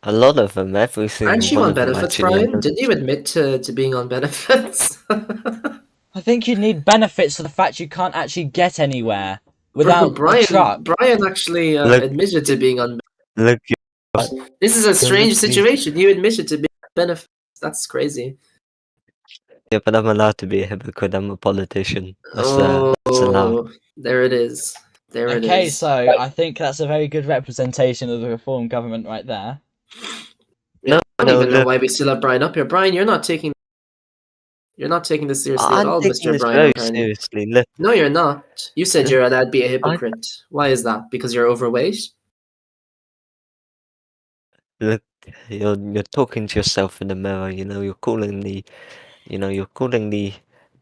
A lot of them, every single Aren't you one on of them, benefits, actually. Brian? Didn't you admit to being on benefits? I think you need benefits for the fact you can't actually get anywhere without Brian, a truck. Brian actually Look- admitted to being on. Look, This is a strange literally- situation. You admitted to being on benefits. That's crazy. yeah, but I'm allowed to be a hypocrite. I'm a politician. That's allowed. There it is. There it Okay, is. so I think that's a very good representation of the Reform government right there. Yeah, I don't No, even know look. why we still have Brian up here. Brian, you're not taking this seriously at I'm all, taking Mr. this Brian. very apparently. seriously. Look, No, you're not. You said you're allowed to be a hypocrite. Why is that? Because you're overweight? look, you're talking to yourself in the mirror. You're calling the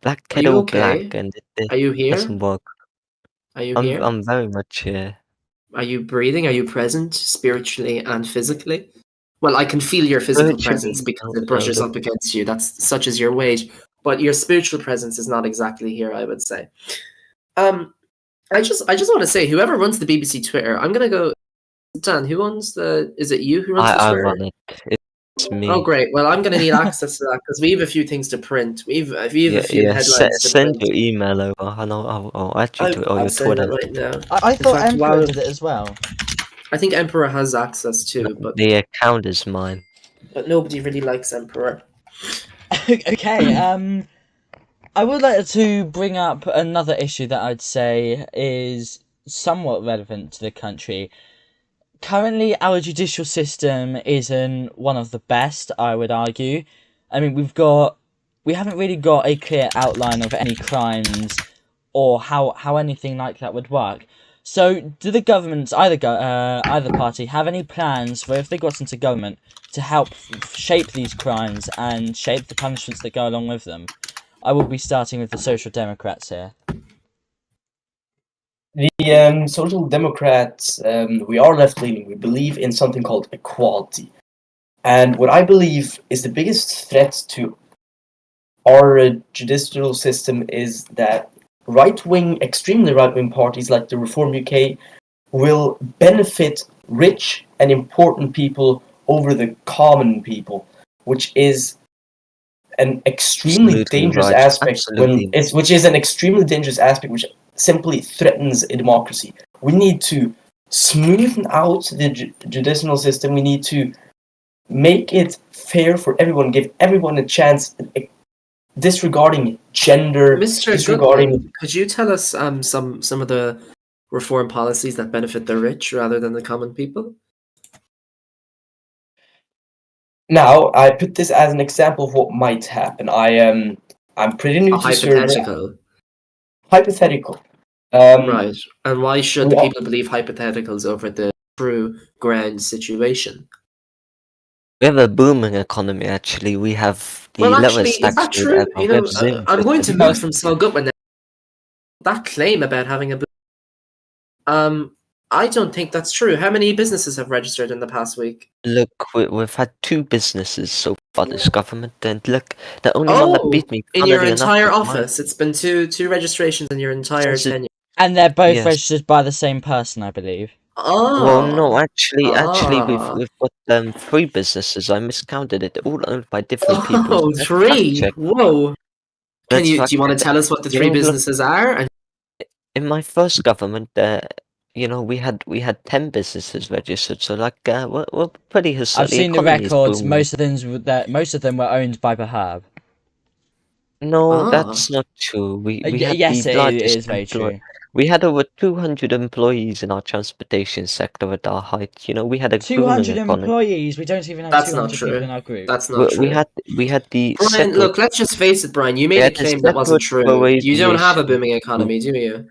black Are you kettle okay? black, and it Are you here? doesn't work. Are you I'm here? I'm very much here. Are you breathing? Are you present spiritually and physically? Well, I can feel your physical Spiritually, presence because no, it brushes no, up against you. That's such as your weight. But your spiritual presence is not exactly here, I would say. I just want to say, whoever runs the BBC Twitter, I'm gonna go. Dan, who owns the? Is it you who runs the I Twitter? run it. It's me. Oh, great. Well, I'm going to need access to that because we have a few things to print. We have a few headlines to Send print. your email over, and I'll add you to it, or I'll your send Twitter. it right now. I thought fact, Emperor while- did it as well. I think Emperor has access too, The account is mine. but nobody really likes Emperor. Okay, I would like to bring up another issue that I'd say is somewhat relevant to the country. Currently, our judicial system isn't one of the best, I would argue. I mean, we haven't really got a clear outline of any crimes or how anything like that would work. So, do the governments, either party, have any plans for if they got into government to help shape these crimes and shape the punishments that go along with them? I will be starting with the Social Democrats here. The Social Democrats, we are left-leaning. We believe in something called equality. And what I believe is the biggest threat to our judicial system is that extremely right-wing parties like the Reform UK will benefit rich and important people over the common people, which is an extremely Absolutely dangerous right. aspect Absolutely. which is an extremely dangerous aspect which simply threatens a democracy. We need to smoothen out the judicial system. We need to make it fair for everyone, give everyone a chance, disregarding gender, Mr. disregarding. Goodman, could you tell us some of the reform policies that benefit the rich rather than the common people? Now, I put this as an example of what might happen. I'm pretty new to Serbia. Hypothetical. Hypothetical. Right. And why should well- people believe hypotheticals over the true ground situation? We have a booming economy, actually. We have the Well, actually, lowest is that tax rate true? ever. You We have know, zero I'm going to system. move from Saul Goodman now. That claim about having a boom. I don't think that's true. How many businesses have registered in the past week? Look, we've had 2 businesses so far this government, and look, the only one that beat me, in your funnily enough, entire was mine. office, it's been two registrations in your entire Says it- tenure. And they're both Yes. registered by the same person, I believe. Oh, Well, no, actually, Ah. we've got 3 businesses. I miscounted it. All owned by different people. Oh, Let's fact 3! check. Whoa! Let's Do fact you want to check. tell us what the You 3 know, look- businesses are? And In my first government, we had 10 businesses registered. So like, we're pretty historic. I've seen the records. Most of them were owned by Bahab. No, Ah. that's not true. We had Yes, the it largest is very true. We had over 200 employees in our transportation sector at our height. You know, we had a booming 200 economy. employees. We don't even have That's not 200 true. people in our group. that's not true. We had the Brian, separate. look, let's just face it, Brian. You made a had a claim that wasn't separate true. row You don't have a aviation booming economy, do you?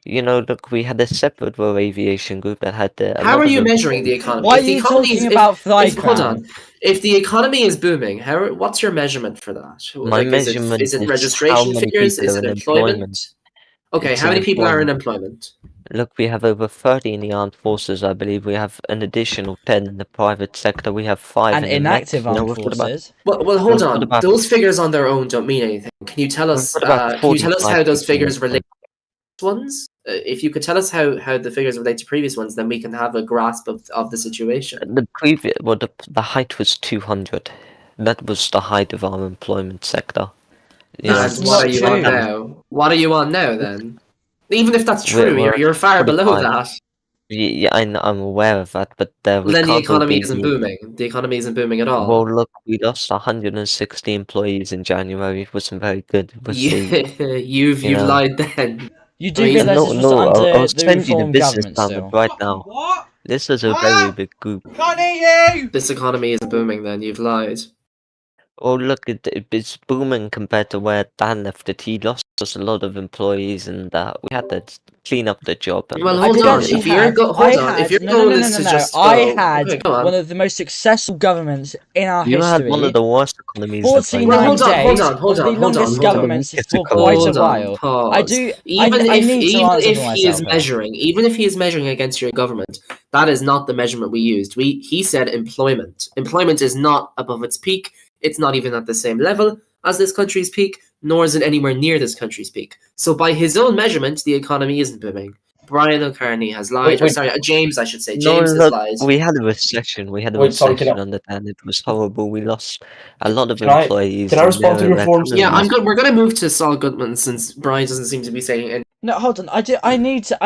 You know, look, we had a separate row aviation group that had a How lot are of you measuring the employees. economy? Why If are the you economy talking is- about hold on. Flycrown? If the economy is booming, what's your measurement for that? My measurement is it is registration how many figures? people Is are it in employment? employment. Okay, It's how in many people are in employment? Look, we have over 30 in the armed forces, I believe. We have an additional 10 in the private sector. We have 5 And in the inactive Met. You know, armed we've got about, forces. Well, hold We've got on. about- Those figures on their own don't mean anything. Can you tell us? we've got about Can you tell us 45 how those people in figures relate employment. to ones? If you could tell us how the figures relate to previous ones, then we can have a grasp of the situation. The height was 200. That was the height of our employment sector. You know, That's And what not are you on true. now? What are you on now then? Even if that's We're- true, we're you're far below 45. that. Yeah, I'm aware of that, but we Well, then the can't all economy be isn't doing- booming. The economy isn't booming at all. Well, look, we lost 160 employees in January. It wasn't very good. It was You've you know- lied then. You do I mean, realise no, this was no, under I'll the send you the Reform business government plan still. right now. What? This is a very big group. Can't hear you! This economy isn't booming then. You've lied. Oh, look, it's booming compared to where Dan left it. He lost us a lot of employees, and we had to clean up the job. And Well, I hold did on. actually If your have. hold I on. had. If your No, goal no, no, is no, to no. just I go, had okay, go on. one of the most successful governments in our you had one of history. the worst economies. that I 49 know. Well, hold on, days. hold on, hold one of on, the hold on, longest hold on. governments Weakest for economy. quite a Hold on, while. pause. I do. Even I if need to even answer if for he myself is here. measuring, even if he is measuring against your government, that is not the measurement we used. He said employment. Employment is not above its peak. It's not even at the same level as this country's peak, nor is it anywhere near this country's peak. So by his own measurement, the economy isn't booming. Brian O'Carney has lied. Wait. Sorry, James, I should say. No, James has no, lied. we had a recession. We had a Wait, sorry, can recession I- on the and it was horrible. We lost a lot of Can I- employees. can I and respond to their reforms? Yeah, I'm economies- good. We're going to move to Saul Goodman since Brian doesn't seem to be saying anything. No, hold on. I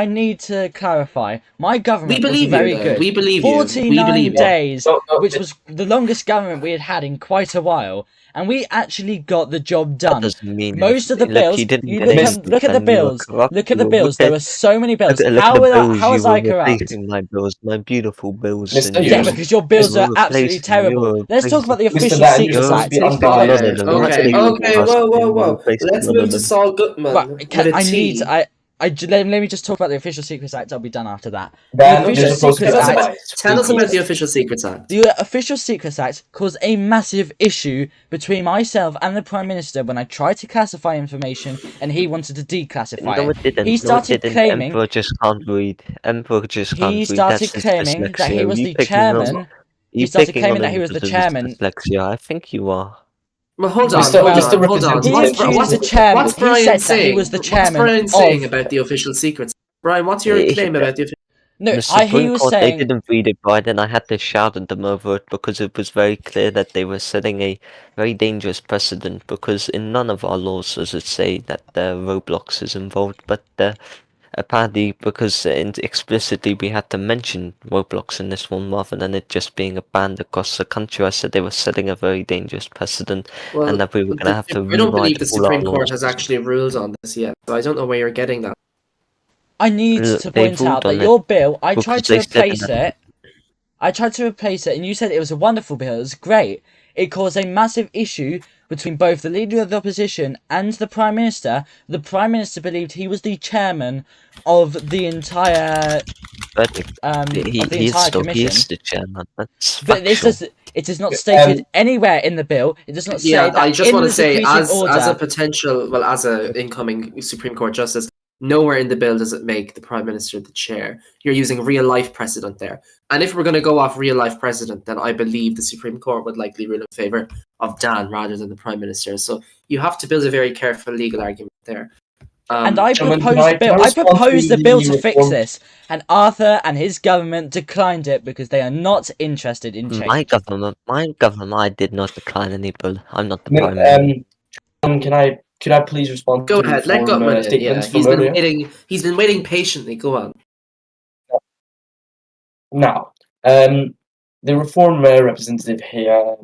need to clarify. My We government was believe very you, though. good. We believe you. We 49 believe you. days, No, which was the longest government we had had in quite a while, and we actually got the job That done. doesn't mean Most of the anything. bills, You didn't you get look anything at the done, you were bills. corrupt, Look at you the were bills. There wicked. were so many bills. Look at the bills. How You was were I corrupt? replacing my bills, my beautiful bills. Mr. and You're Yeah, just- because your bills you are were absolutely replacing- you terrible. were Let's talk about the Mr. official Dan, you're secrets supposed act. to be replacing a lot of unbiased. them. Okay, Actually, okay, you whoa, were whoa, whoa. replacing Let's a lot move of to them. Saul Goodman Right, with a I T. need. Let me just talk about the Official Secrets Act. I'll be done after that. Dan, Official you're supposed to be Secrets Act- unbiased. Tell us Please. about the Official Secrets Act. The Official Secrets Act caused a massive issue between myself and the Prime Minister when I tried to classify information and he wanted to declassify No, it. it didn't. He started no, it didn't. claiming Emperor just can't read. Emperor just can't he read. started That's his claiming that he dyslexia. was You the picking on- chairman. You He started picking claiming on that him he was the because of his chairman. dyslexia. I think you are. Well, hold on, Mr. hold Mr. on, hold on. Representative, He What's, accused what's, the chairman. what's He Brian said that saying? he was the What's chairman Brian saying of. about the Official Secrets? Brian, what's your Eh, claim about the Official No, The he Supreme was Court, they saying. didn't read it right, and I had to shout at them over it because it was very clear that they were setting a very dangerous precedent. Because in none of our laws does it say that Roblox is involved, but apparently because explicitly we had to mention Roblox in this one rather than it just being a ban across the country. I said they were setting a very dangerous precedent, Well, and that we were going to have to I don't believe rewrite the all our Supreme Court laws. has actually ruled on this yet, so I don't know where you're getting that. I need Look, to they point out ruled that on your bill, I because tried to they said replace it. I tried to replace it, and you said it was a wonderful bill. It was great. It caused a massive issue between both the leader of the opposition and the prime minister. The prime minister believed he was the chairman of the entire But of the he is entire still commission. he is the chairman. That's But this factual. it is not stated Um, anywhere in the bill. It does not say Yeah, that I just in want the to say, decreasing as order. a potential, well, as a incoming Supreme Court justice, nowhere in the bill does it make the Prime Minister the chair. You're using real life precedent there. And if we're going to go off real life precedent, then I believe the Supreme Court would likely rule in favour of Dan rather than the Prime Minister. So you have to build a very careful legal argument there. And I Gentlemen, proposed the bill. can I I respond proposed to the bill the to fix reform? this, and Arthur and his government declined it because they are not interested in change. My government, I did not decline any bill. I'm not the No, prime minister. Could I please respond Go to ahead, let reform Gutman in. Yeah, statements he's from been earlier? waiting patiently. Go on. Now, the reform representative here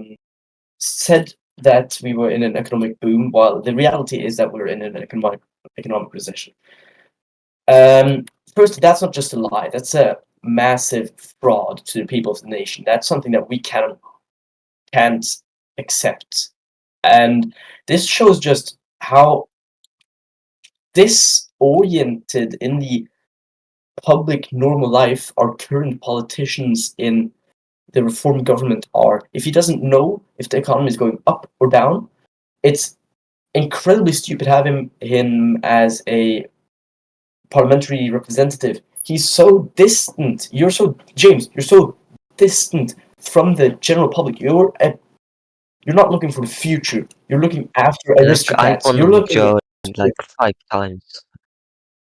said that we were in an economic boom, while the reality is that we're in an economic recession. First, that's not just a lie. That's a massive fraud to the people of the nation. That's something that we can't accept. And this shows just how disoriented in the public normal life our current politicians in the reform government are. If he doesn't know if the economy is going up or down, it's incredibly stupid having him as a parliamentary representative. He's so distant. James, you're so distant from the general public. You're not looking for the future. You're looking after Look, I aristocrats. won You're looking Joe like 5 times.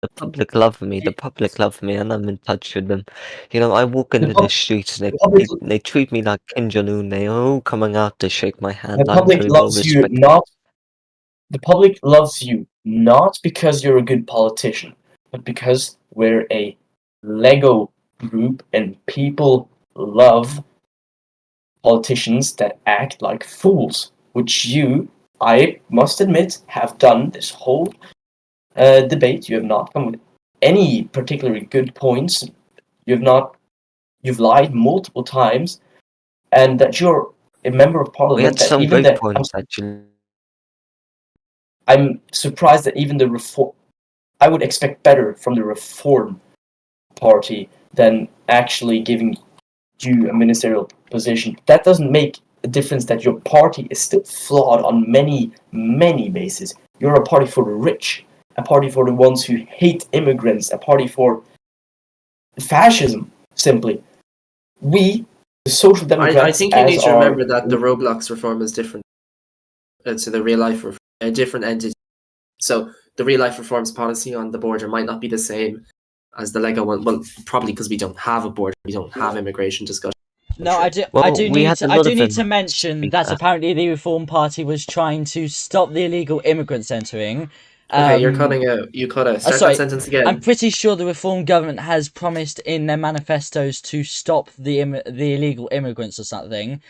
The public love me. The public love me, and I'm in touch with them. You know, I walk into the pub- streets and the public, they treat me like Kim Jong-un. They are all coming out to shake my hand. the I'm public very well loves you respected. not. The public loves you not because you're a good politician, but because we're a Lego group and people love politicians that act like fools, which you, I must admit, have done this whole debate. You have not come with any particularly good points. You've lied multiple times, and that you're a member of We parliament. had That some even great the points actually. I'm surprised that even the reform. I would expect better from the Reform Party than actually giving you a ministerial position. That doesn't make a difference that your party is still flawed on many, many bases. You're a party for the rich, a party for the ones who hate immigrants, a party for fascism, simply. We, the Social Democrats, I think you need as to our- remember that the Roblox reform is different to the real life reform, a different entity. So the real life reforms policy on the border might not be the same as the Lego one. Well, probably because we don't have a border, we don't have immigration discussion. No, I do. Well, I do we need had to. a I lot do of need them, to to mention be that fair. apparently the Reform Party was trying to stop the illegal immigrants entering. Okay, you're cutting out. You cut out. Start sorry, that sentence again. I'm pretty sure the Reform government has promised in their manifestos to stop the illegal immigrants or something.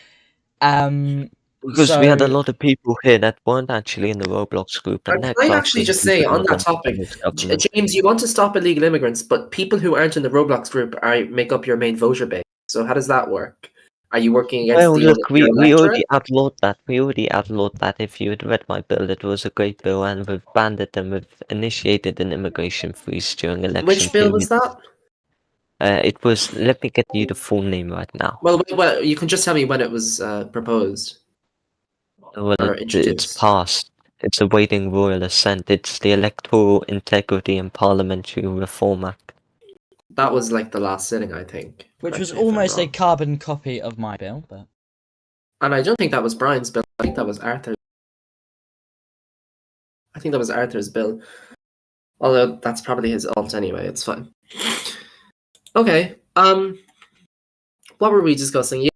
Because we had a So lot of people here that weren't actually in the Roblox group, and they're Can I actually crafting just people say on who that want topic, this government. James, you want to stop illegal immigrants, but people who aren't in the Roblox group make up your main voter base. So how does that work? Are you working against Well, look, your we electorate? already outlawed that. We already outlawed that. If you had read my bill, it was a great bill, and we've banned it, and we've initiated an immigration freeze during election Which bill was periods. that? It was. Let me get you the full name right now. Well, you can just tell me when it was proposed Well, or it's introduced. passed. It's awaiting royal assent. It's the Electoral Integrity and Parliamentary Reform Act. That was like the last sitting, I think. which was Correct me if I'm almost a wrong. carbon copy of my bill, but And I don't think that was Brian's bill. I think that was Arthur's. I think that was Arthur's bill. Although that's probably his alt anyway. It's fine. Okay. What were we discussing? Yes.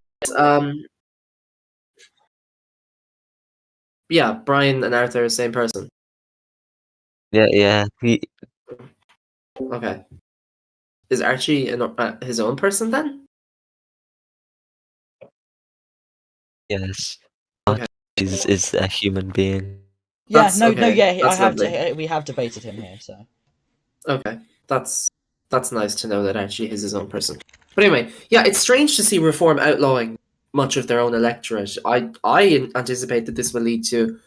Yeah. Brian and Arthur are the same person. Yeah. Okay. Is Archie his own person then? Yes. Okay. Archie is a human being. yeah, That's no, okay. yeah, That's lovely. we have debated him here, so. Okay, that's nice to know that Archie is his own person. But anyway, yeah, it's strange to see Reform outlawing much of their own electorate. I anticipate that this will lead to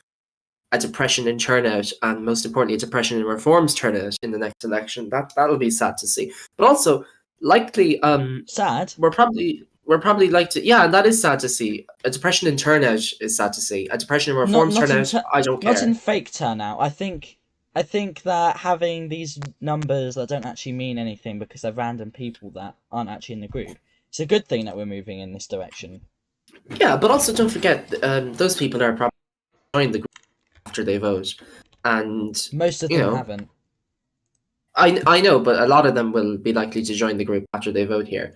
a depression in turnout, and most importantly, a depression in Reform's turnout in the next election. That'll be sad to see. But also, likely, Sad. we're probably like to, yeah, and that is sad to see. A depression in turnout is sad to see. A depression in Reform's turnout, I don't care. Not in fake turnout. I think that having these numbers that don't actually mean anything because they're random people that aren't actually in the group. It's a good thing that we're moving in this direction. Yeah, but also don't forget, those people are probably joined the group after they vote, and Most of them haven't. I know, but a lot of them will be likely to join the group after they vote here.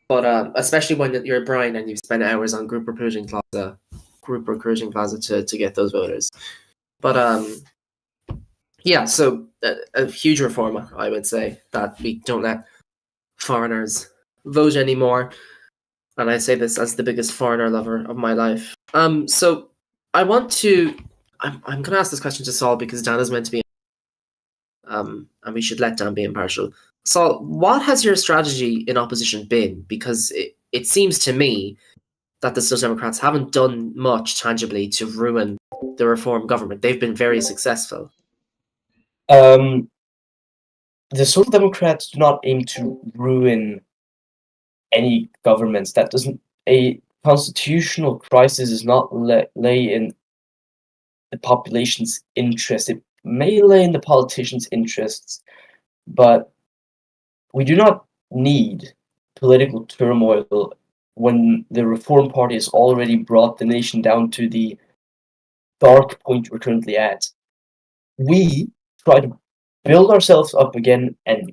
But especially when you're Brian and you've spent hours on group recruiting plaza to get those voters. But yeah, so a huge reform, I would say, that we don't let foreigners vote anymore. And I say this as the biggest foreigner lover of my life. So I want to. I'm going to ask this question to Saul because Dan is meant to be. And we should let Dan be impartial. Saul, what has your strategy in opposition been? Because it seems to me that the Social Democrats haven't done much tangibly to ruin the Reform government. They've been very successful. The Social Democrats do not aim to ruin any governments. That doesn't. A constitutional crisis does not lay in the population's interest. It may lay in the politicians' interests, but we do not need political turmoil when the Reform Party has already brought the nation down to the dark point we're currently at. We try to build ourselves up again and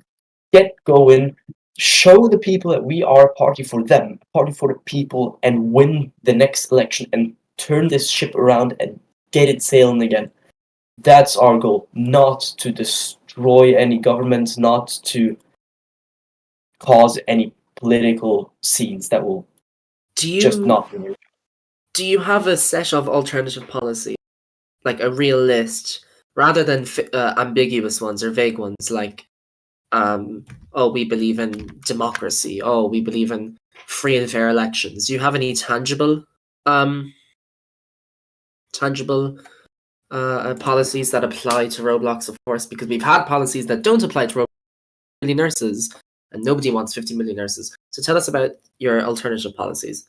get going, show the people that we are a party for them, a party for the people, and win the next election and turn this ship around and get it sailing again. That's our goal, not to destroy any governments, not to cause any political scenes that will just not work. Do you have a set of alternative policy, like a real list, rather than ambiguous ones or vague ones, like, oh, we believe in democracy, oh, we believe in free and fair elections? Do you have any tangible policies that apply to Roblox, of course, because we've had policies that don't apply to Roblox. Nurses, and nobody wants 50 million nurses. So tell us about your alternative policies.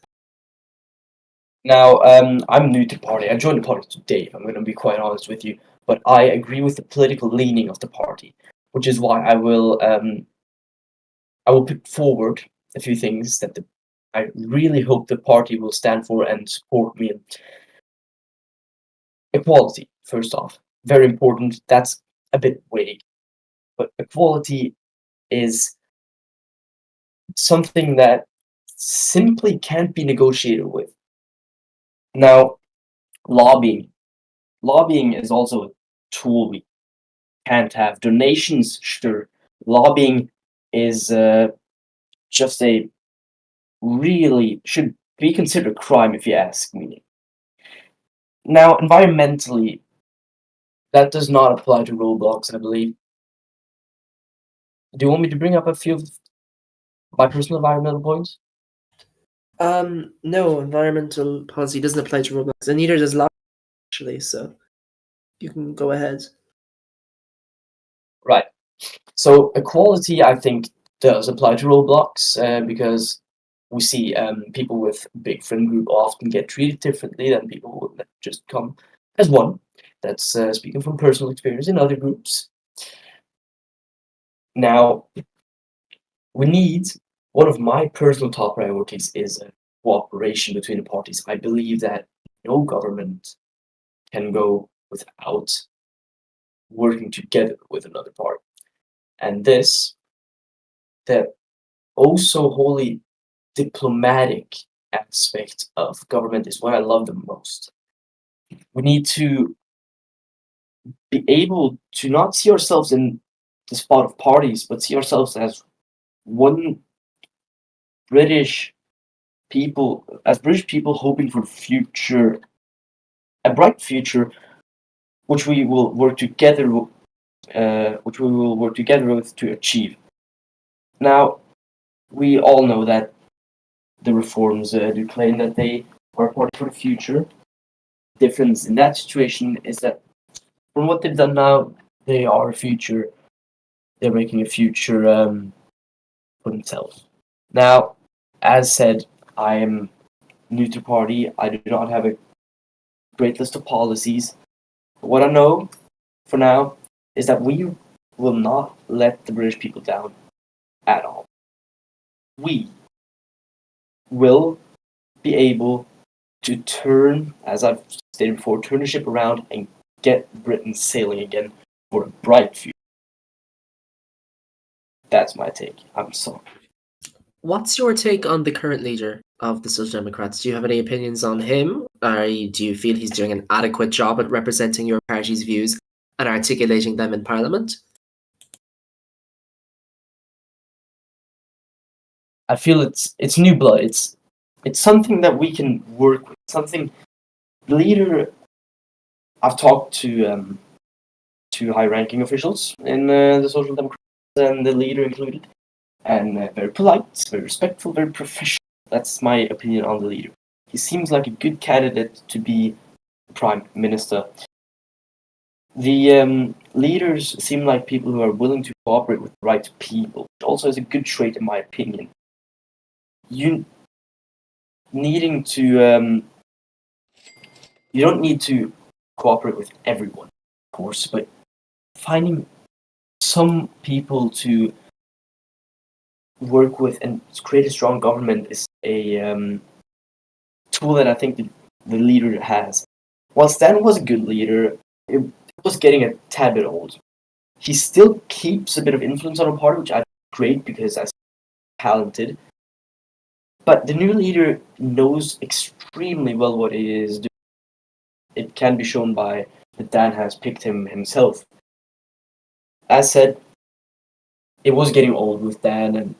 Now, I'm new to the party. I joined the party today, I'm going to be quite honest with you, but I agree with the political leaning of the party, which is why I will put forward a few things that I really hope the party will stand for and support me in. Equality, first off, very important. That's a bit vague, but equality is something that simply can't be negotiated with. Now, lobbying. Lobbying is also a tool we can't have. Donations, sure. Lobbying is just a really should be considered a crime if you ask me. Now, environmentally, that does not apply to Roblox, I believe. Do you want me to bring up a few of my personal environmental points? No, environmental policy doesn't apply to Roblox, and neither does law, actually, so you can go ahead. Right. So equality, I think, does apply to Roblox because we see people with big friend group often get treated differently than people that just come as one. That's speaking from personal experience in other groups. Now, we need, one of my personal top priorities is cooperation between the parties. I believe that no government can go without working together with another party. And this, the also wholly diplomatic aspect of government is what I love the most. We need to be able to not see ourselves in the spot of parties, but see ourselves as one British people, as British people hoping for a bright future, which we will work together, with to achieve. Now, we all know that the reforms do claim that they are a party for the future. Difference in that situation is that from what they've done now, they are a future. They're making a future for themselves. Now, as said, I am new to party. I do not have a great list of policies. But what I know for now is that we will not let the British people down at all. We will be able to turn, as I've stated before, turn the ship around and get Britain sailing again for a bright future. That's my take. I'm sorry. What's your take on the current leader of the Social Democrats? Do you have any opinions on him? Do you feel he's doing an adequate job at representing your party's views and articulating them in Parliament? I feel it's new blood. It's something that we can work with. Something the leader. I've talked to high-ranking officials in the Social Democrats, and the leader included, and very polite, very respectful, very professional. That's my opinion on the leader. He seems like a good candidate to be prime minister. The leaders seem like people who are willing to cooperate with the right people, which also is a good trait in my opinion. You needing to you don't need to cooperate with everyone, of course, but finding some people to work with and create a strong government is a tool that I think the leader has. While Stan was a good leader, it was getting a tad bit old. He still keeps a bit of influence on a party, which I think is great because he's talented. But the new leader knows extremely well what he is doing. It can be shown by that Dan has picked him himself. As said, it was getting old with Dan, and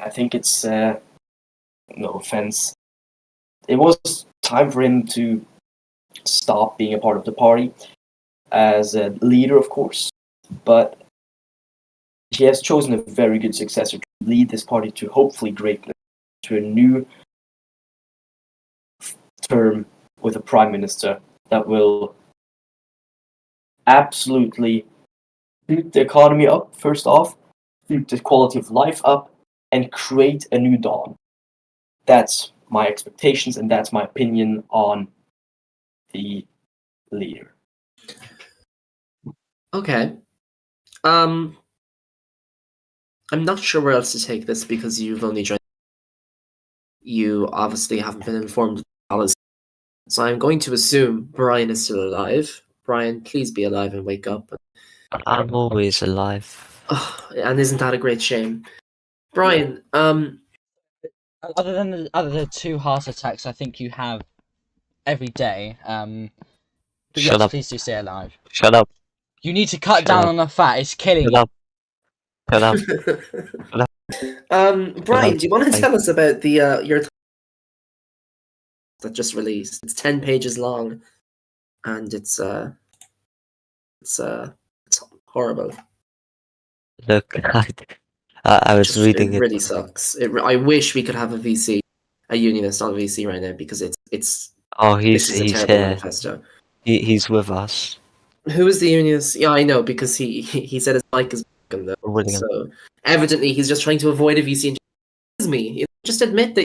I think it's no offense. It was time for him to stop being a part of the party as a leader, of course, but he has chosen a very good successor to lead this party to hopefully greatness, to a new term with a prime minister that will absolutely boot the economy up, first off, boot the quality of life up, and create a new dawn. That's my expectations, and that's my opinion on the leader. Okay. I'm not sure where else to take this because you've only joined. You obviously haven't been informed of the policy. So I'm going to assume Brian is still alive. Brian, please be alive and wake up. I'm always alive. And isn't that a great shame? Brian, Other than the 2 heart attacks, I think you have every day. But Shut yes, up. please do stay alive. Shut up. You need to cut Shut down up. on the fat. It's killing Shut you. up. Shut up. Brian, do you want to Hey. tell us about the your that just released? It's 10 pages long, and it's horrible. Look, I was reading It it. really sucks. I wish we could have a unionist on VC right now, because it's Oh, this is a he's terrible here. manifesto. He's with us. Who is the unionist? Yeah, I know, because he said his mic is broken though. William. So evidently he's just trying to avoid a VC. And it's me. Just admit that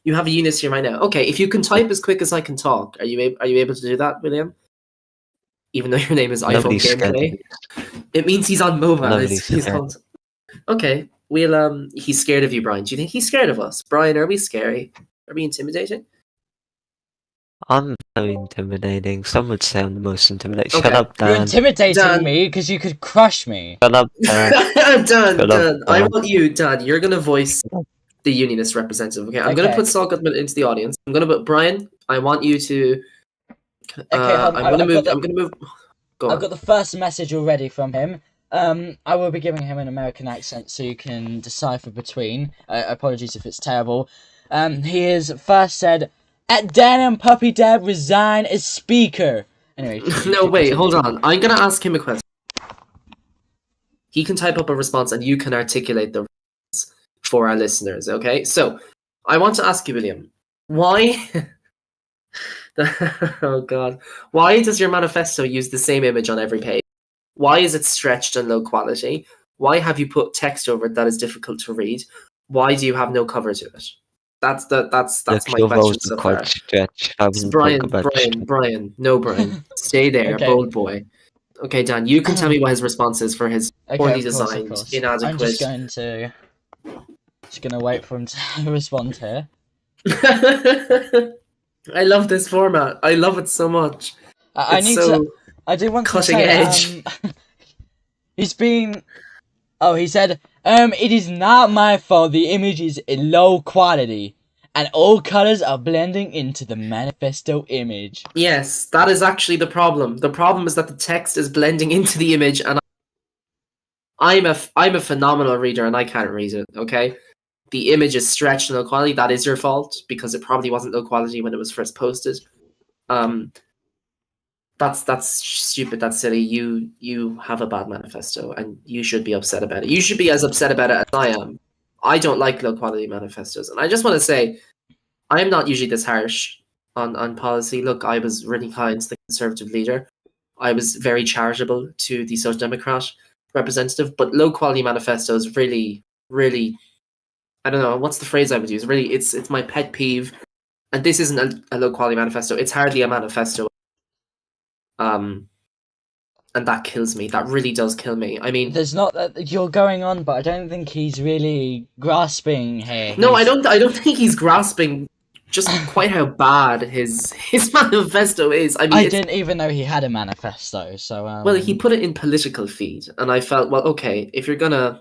you have a unionist here right now. Okay, if you can type as quick as I can talk, are you able to do that, William? Even though your name is iPhone Nobody's scared of Gameplay, you. it means he's on mobile. Nobody's He's scared. on. Okay, he's scared of you, Brian. Do you think he's scared of us, Brian? Are we scary? Are we intimidating? I'm very intimidating. Some would say I'm the most intimidating. Shut Okay. up, You're Dan. intimidating Dan. me because you could crush me. Shut up, Dan. Dan, Shut up, Dan, I Dan. want you, Dan. You're gonna voice the unionist representative. Okay, I'm gonna Okay. put Saul Goodman into the audience. I'm gonna put Brian. I want you to. Okay, hold on. I'm gonna I've move. got I'm gonna move. Go on. I've got the first message already from him. I will be giving him an American accent so you can decipher between. Apologies if it's terrible. He has first said, "At Dan and Puppy Dad resign as speaker." Anyway. No, wait, hold on. I'm gonna ask him a question. He can type up a response, and you can articulate the response for our listeners. Okay, so I want to ask you, William, why? Oh God, why does your manifesto use the same image on every page? Why is it stretched and low quality? Why have you put text over it that is difficult to read? Why do you have no cover to it? That's Look, my your question roles so are far. quite stretched. I wouldn't Brian, talk about no, Brian, stay there, Okay. bold boy. Okay, Dan, you can tell me what his response is for his poorly of course, designed, of course. inadequate. I'm just gonna wait for him to respond here. I love this format. I love it so much. I It's need so to. I do want cutting to say, edge. he's been. Oh, he said, it is not my fault. The image is in low quality, and all colors are blending into the manifesto image. Yes, that is actually the problem. The problem is that the text is blending into the image, and I'm a phenomenal reader, and I can't read it. Okay, the image is stretched in low quality. That is your fault, because it probably wasn't low quality when it was first posted. That's stupid. That's silly. You have a bad manifesto, and you should be upset about it. You should be as upset about it as I am. I don't like low quality manifestos, and I just want to say, I am not usually this harsh on policy. Look, I was really kind to the Conservative leader. I was very charitable to the Social Democrat representative, but low quality manifestos really, really, I don't know, what's the phrase I would use? Really, it's my pet peeve. And this isn't a low quality manifesto. It's hardly a manifesto. And that kills me. That really does kill me. I mean, There's not that you're going on, but I don't think he's really grasping here. no, I don't think he's grasping just quite how bad his manifesto is. I mean, I didn't even know he had a manifesto. So well, he put it in political feed, and I felt, well, okay, if you're gonna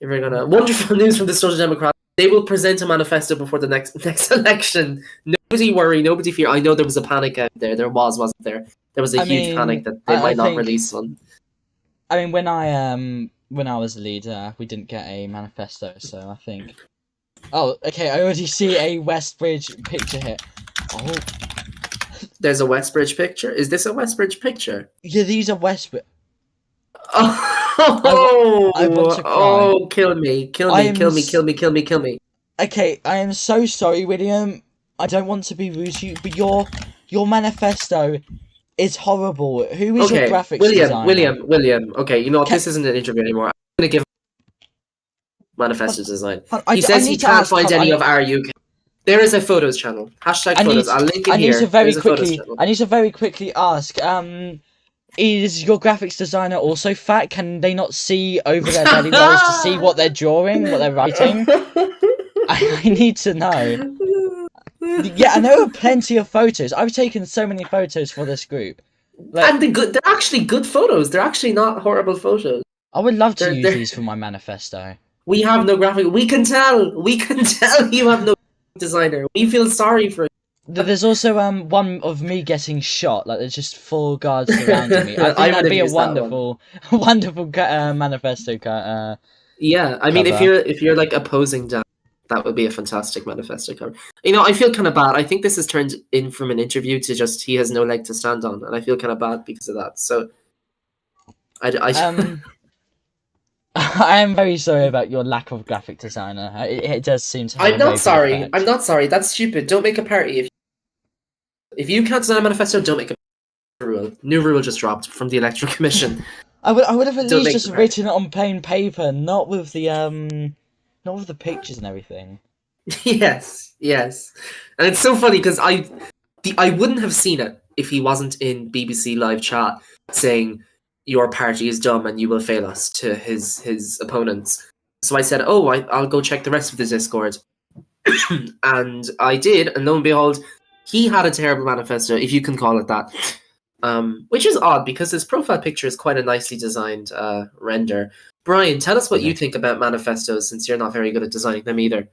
wonderful news from the Social Democrats, they will present a manifesto before the next election. Nobody worry, nobody fear. I know there was a panic out there. There wasn't there? There was a huge panic that they might not think, release one. I mean, when I was a leader, we didn't get a manifesto, so I think. Oh, okay. I already see a Westbridge picture here. Oh, There's a Westbridge picture. Is this a Westbridge picture? yeah, these are Westbridge. Oh, I want to cry. Oh, kill me. Okay, I am so sorry, William. I don't want to be rude to you, but your manifesto is horrible. Who is your graphics designer? William. Okay, you know what? This isn't an interview anymore. I'm gonna give manifesto design. He says he can't find any of our UK. There is a photos channel. Hashtag photos. I'll link it here. I need to very quickly ask. Is your graphics designer also fat? Can they not see over their belly rolls to see what they're drawing, what they're writing? I need to know. Yeah, and there are plenty of photos. I've taken so many photos for this group. Like, And they're actually good photos. They're actually not horrible photos. I would love to they're- use they're- these for my manifesto. We have no graphic. We can tell. We can tell you have no designer. We feel sorry for you. There's also one of me getting shot. Like there's just 4 guards surrounding me. I think I that'd would've be a used that one. wonderful manifesto. Yeah, I mean, Cover. if you're like opposing Dan, that would be a fantastic manifesto cover. You know, I feel kind of bad. I think this has turned in from an interview to just he has no leg to stand on, and I feel kind of bad because of that. So, I am very sorry about your lack of graphic designer. It does seem to have I'm a very not big sorry. effect. I'm not sorry. That's stupid. Don't make a party. If you can't design a manifesto, don't make a rule. New rule just dropped from the Electoral Commission. I would have at Don't least make just the party. written it on plain paper, not with the pictures and everything. Yes, and it's so funny because I wouldn't have seen it if he wasn't in BBC live chat saying your party is dumb and you will fail us to his opponents. So I said, oh, I'll go check the rest of the Discord, and I did, and lo and behold, he had a terrible manifesto, if you can call it that. Which is odd because his profile picture is quite a nicely designed render. Brian, tell us what you think about manifestos, since you're not very good at designing them either.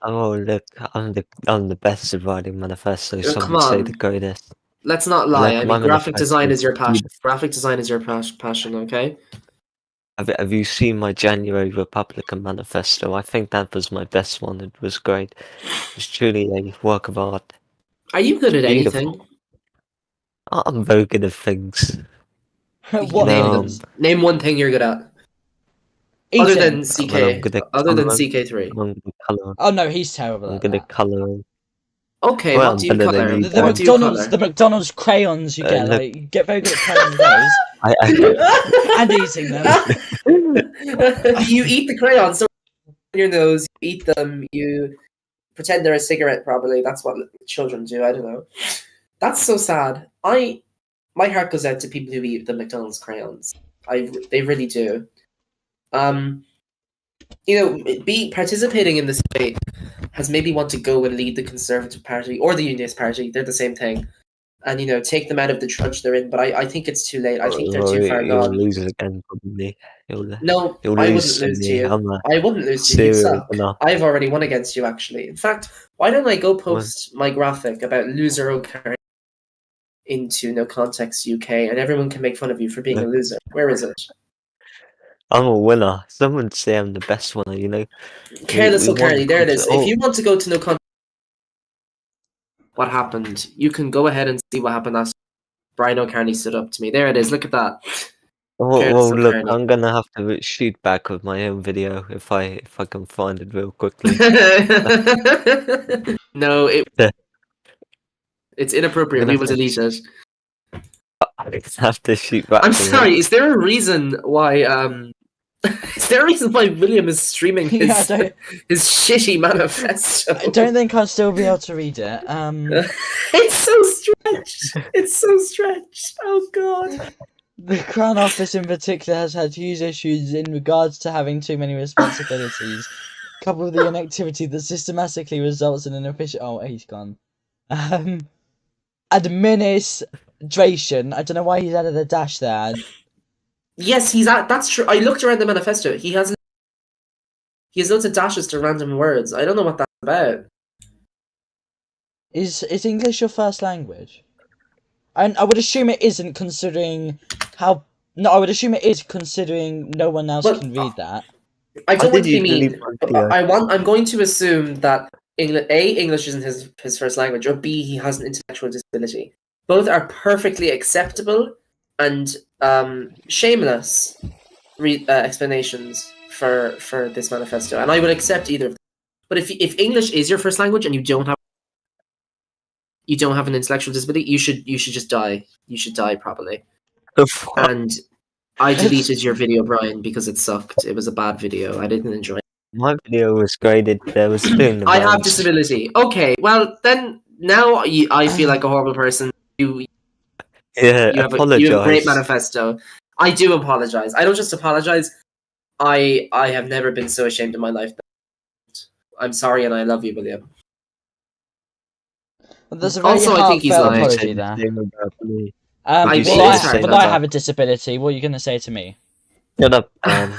Oh look, I'm the best at writing manifestos. Some Come would say on. the greatest. Let's not lie. Look, I my mean, graphic manifesto design is your is passion. beautiful. Graphic design is your passion, okay? Have you seen my January Republican manifesto? I think that was my best one. It was great. It's truly a work of art. Are you good at Beautiful. anything? I'm very good at things. What Name No, them. Name one thing you're good at. Eating. Other than Well, I'm good CK. at Other than colouring. CK3. I'm good at colouring. Oh no, he's terrible I'm at good that. at colouring. Okay, Well, what I'm do you better than colour? you, The Dan. What do you McDonald's, colour? the McDonald's crayons you get, Look. like you get very good at colouring those and eating them. You eat the crayons, so in your nose, you eat them, you pretend they're a cigarette probably. That's what children do, I don't know. That's so sad. My heart goes out to people who eat the McDonald's crayons. They really do. Participating in this debate has made me want to go and lead the Conservative Party or the Unionist Party. They're the same thing. And, take them out of the trudge they're in. But I think it's too late. I think they're too far You'll gone. lose again, probably. No, You'll I wouldn't lose lose to me. you. I'm a I wouldn't lose to you. You'd serial suck. winner. I've already won against you, actually. In fact, why don't I go post my graphic about loser O'Carroll into No Context UK, and everyone can make fun of you for being a loser. Where is it? I'm a winner. Someone would say I'm the best winner, you know? Careless we won O'Carroll, there it is. oh. If you want to go to No Context, what happened, you can go ahead and see what happened last. Brian O'Carroll stood up to me. There it is. Look at that. Well, look, O'Carroll. I'm gonna have to shoot back with my own video if I can find it real quickly. No, Yeah. it's inappropriate. I'm We gonna will delete it. I have to shoot back. I'm with sorry. it. Is there a reason why? Is there a reason why William is streaming his his shitty manifesto? I don't think I'll still be able to read it. It's so stretched. It's so stretched. Oh god. The Crown Office in particular has had huge issues in regards to having too many responsibilities, coupled with the inactivity that systematically results in an efficient. Oh, he's gone. Administration. I don't know why he's added a dash there. Yes, he's at. That's true. I looked around the manifesto. He has loads of dashes to random words. I don't know what that's about. Is English your first language? And I would assume it isn't, considering how. No, I would assume it is, considering no one else can read that. I don't want to be did you mean. delete my video? I'm going to assume that English isn't his first language, or B, he has an intellectual disability. Both are perfectly acceptable and shameless explanations for this manifesto, and I would accept either of them. But if English is your first language and you don't have an intellectual disability, you should just die. You should die probably. And I deleted your video, Brian, because it sucked. It was a bad video. I didn't enjoy it. My video was graded. There was doing the I have rounds. disability. Okay, well then now I feel like a horrible person. You have a great manifesto. I do apologize. I don't just apologize. I have never been so ashamed in my life. I'm sorry, and I love you, William. There's a very Also, I think he's heartfelt lying. apology there. I feel Well, it's hard, but that's I all. have a disability. What are you going to say to me? Shut up,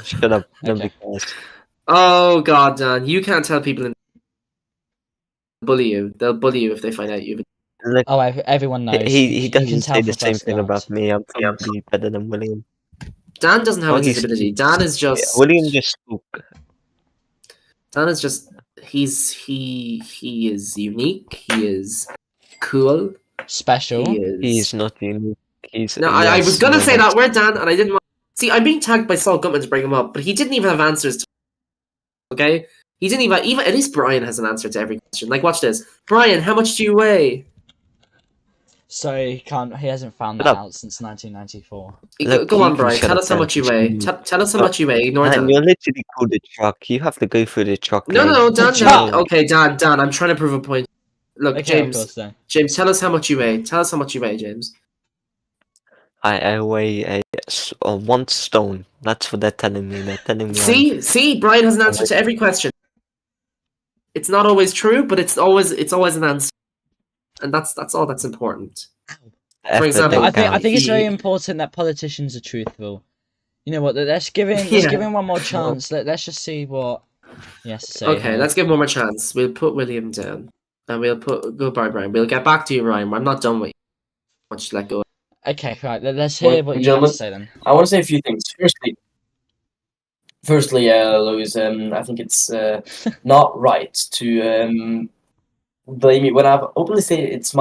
shut up. Nobody Okay. cares. Oh God, Dan, you can't tell people in bully you. They'll bully you if they find out you've. Look, Oh, everyone knows. he You can doesn't tell say the from same first thing glance. about me. I'm probably better than William. Dan doesn't have Oh, a disability. Dan is just. William just spoke. Dan is just. He is unique. He is cool. Special. He is. He's not unique. He's No, I was yes, gonna no, say that's- that word, Dan, and I didn't want. See, I'm being tagged by Saul Gutman to bring him up, but he didn't even have answers to. Okay? He didn't even. At least Brian has an answer to every question. Like, watch this. Brian, how much do you weigh? So he hasn't found Shut that up. out since 1994. Look, Go you on, can Brian. shut Tell up us how then, much you 'cause weigh. you- Tell us how much you weigh. Ignore Man, Dan. you're literally called a truck. You have to go through the truck No, lane. no, Dan. Chuck! Okay, Dan. I'm trying to prove a point. Look, Okay, of James. course then. James, tell us how much you weigh. Tell us how much you weigh, James. I weigh a 1 stone. That's what they're telling me. They're telling me. See, Brian has an answer to every question. It's not always true, but it's always an answer, and that's all that's important. For example, I think it's very he- important that politicians are truthful. You know what? Let's give him Yeah. one more chance. Let's just see what he has to say. Okay, here. let's give him one more chance. We'll put William down, and we'll put goodbye, Brian. We'll get back to you, Ryan. I'm not done with you. I want you to let go. Okay, right. Let's hear Well, what you have gentlemen, to say then. I want to say a few things. Firstly, Louis, I think it's not right to blame me when I've openly stated it's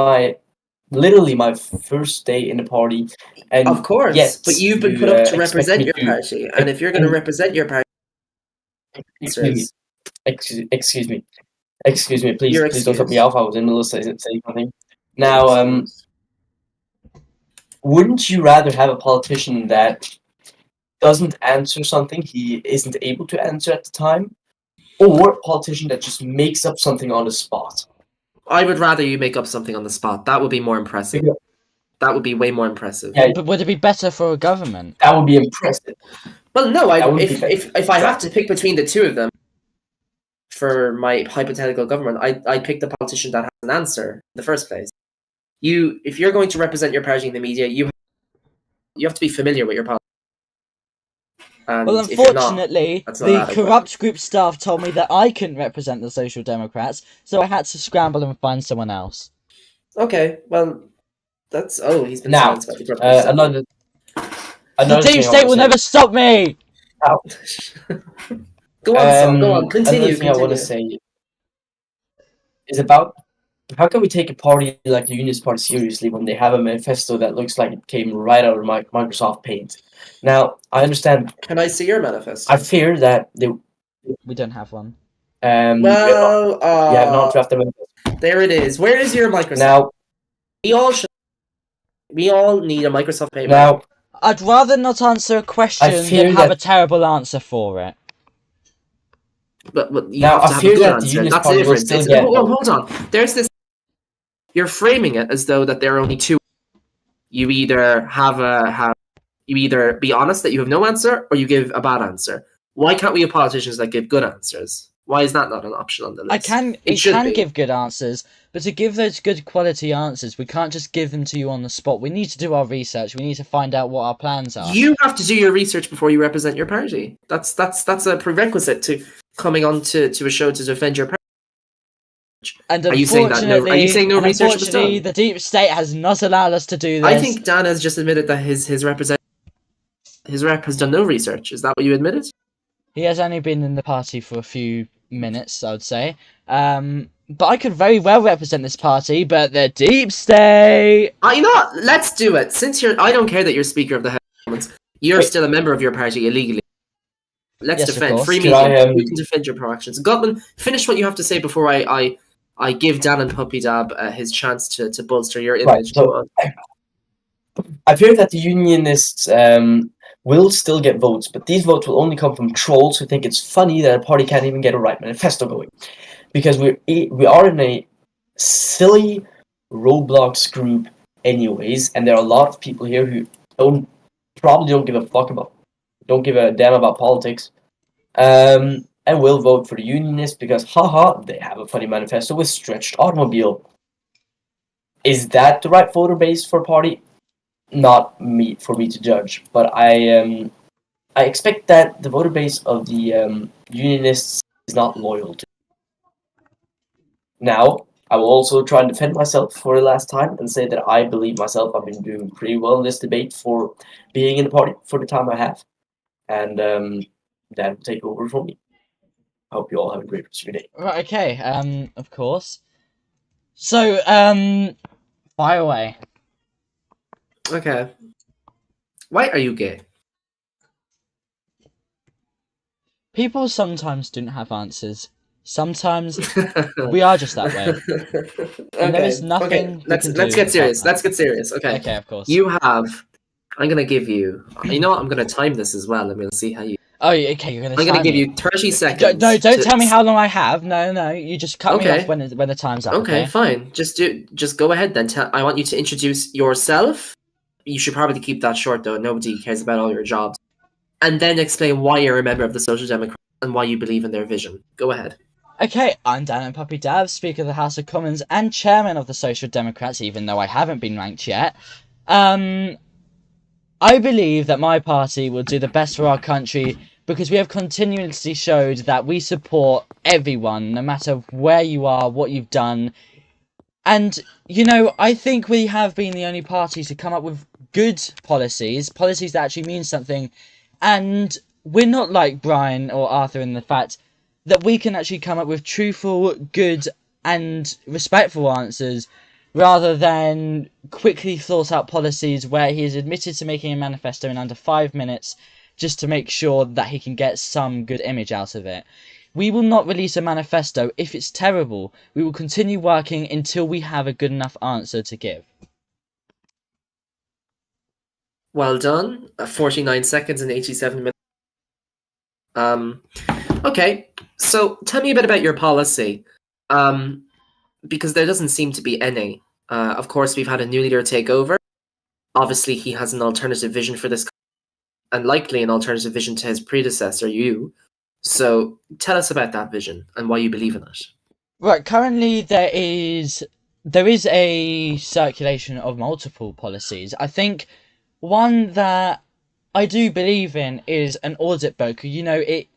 literally my first day in the party, and Of course, yet but you've been you, put up to expect represent me your to- party, and if you're going to and- represent your party, Excuse me, excuse me, please, You're please don't cut me excused. off. I was in the middle of saying something. Now, wouldn't you rather have a politician that doesn't answer something he isn't able to answer at the time, or a politician that just makes up something on the spot? I would rather you make up something on the spot. That would be more impressive. Yeah. That would be way more impressive. Yeah. But would it be better for a government? That would be impressive. Well, no. That would be If I have to pick between the two of them for my hypothetical government, I pick the politician that has an answer in the first place. If you're going to represent your party in the media, you have to be familiar with your party. And Well, if you're not, unfortunately, that's not the adequate. corrupt group staff told me that I couldn't represent the Social Democrats, so I had to scramble and find someone else. Okay, well, he's been Now, silenced by the corrupt group staff. another The deep thing I state wanna will say- never stop me! Go on, Saul. Go on. Continue. Another thing I want to say is about how can we take a party like the Unionist Party seriously when they have a manifesto that looks like it came right out of Microsoft Paint? Now, I understand. Can I see your manifesto? I fear that they We don't have one. Well, you have not drafted a manifesto. there it is. Where is your Microsoft? Now, we all need a Microsoft Paint. now, I'd rather not answer a question fear than have that- a terrible answer for it. but you Now, have I to have fear a good that the answer. Unionist That's the Party will difference. still It's- get hold on. There's this. You're framing it as though that there are only two. You either you either be honest that you have no answer, or you give a bad answer. Why can't we have politicians that give good answers? Why is that not an option on the list? We should can be. give good answers, but to give those good quality answers, we can't just give them to you on the spot. We need to do our research. We need to find out what our plans are. You have to do your research before you represent your party. That's a prerequisite to coming on to a show to defend your party. And Are you saying that no- are you saying no and research was unfortunately, done? the deep state has not allowed us to do this. I think Dan has just admitted that his rep has done no research. Is that what you admitted? He has only been in the party for a few minutes, I would say. But I could very well represent this party, but the deep state... You know what? Let's do it. Since I don't care that you're Speaker of the House of Commons. You're still a member of your party illegally. Let's Yes, of defend course. free Could media. I, You can defend your pro-actions. Gutman, finish what you have to say before I give Dan and Puppy Dab his chance to bolster your image. Right, so- Go on. I fear that the Unionists will still get votes, but these votes will only come from trolls who think it's funny that a party can't even get a right manifesto going, because we are in a silly Roblox group, anyways, and there are a lot of people here who probably don't give a damn about politics, and will vote for the Unionists because haha, they have a funny manifesto with stretched automobile. Is that the right voter base for a party? not me for me to judge. But I expect that the voter base of the unionists is not loyal to. Now, I will also try and defend myself for the last time and say that I believe myself I've been doing pretty well in this debate for being in the party for the time I have. And that will take over from me. I hope you all have a great rest of your day. Right, okay, of course. So, fire away. Okay. Why are you gay? People sometimes don't have answers. Sometimes we are just that way. And there is nothing we can do Let's get about serious. that. Let's get serious. Okay. Okay, of course. You have. I'm gonna give you. You know what? I'm gonna time this as well. I'm gonna see how you. Oh, okay, you're gonna I'm gonna time give me. you 30 seconds. No, don't to- tell me how long I have. No, you just cut me Okay. off when the time's up. Okay, Okay. fine. Just go ahead then. I want you to introduce yourself. You should probably keep that short though. Nobody cares about all your jobs. And then explain why you're a member of the Social Democrats and why you believe in their vision. Go ahead. Okay, I'm Dan and Puppy Dab, Speaker of the House of Commons and Chairman of the Social Democrats, even though I haven't been ranked yet. I believe that my party will do the best for our country because we have continuously showed that we support everyone, no matter where you are, what you've done. And, you know, I think we have been the only party to come up with good policies that actually mean something. And we're not like Brian or Arthur in the fact that we can actually come up with truthful, good, and respectful answers rather than quickly thought out policies where he is admitted to making a manifesto in under 5 minutes just to make sure that he can get some good image out of it. We will not release a manifesto if it's terrible. We will continue working until we have a good enough answer to give. Well done. 49 seconds and 87 minutes. Okay, so tell me a bit about your policy. Because there doesn't seem to be any. Of course, we've had a new leader take over. Obviously, he has an alternative vision for this, and likely an alternative vision to his predecessor, you. So tell us about that vision and why you believe in it. Right, currently there is a circulation of multiple policies. I think one that I do believe in is an audit book. You know, it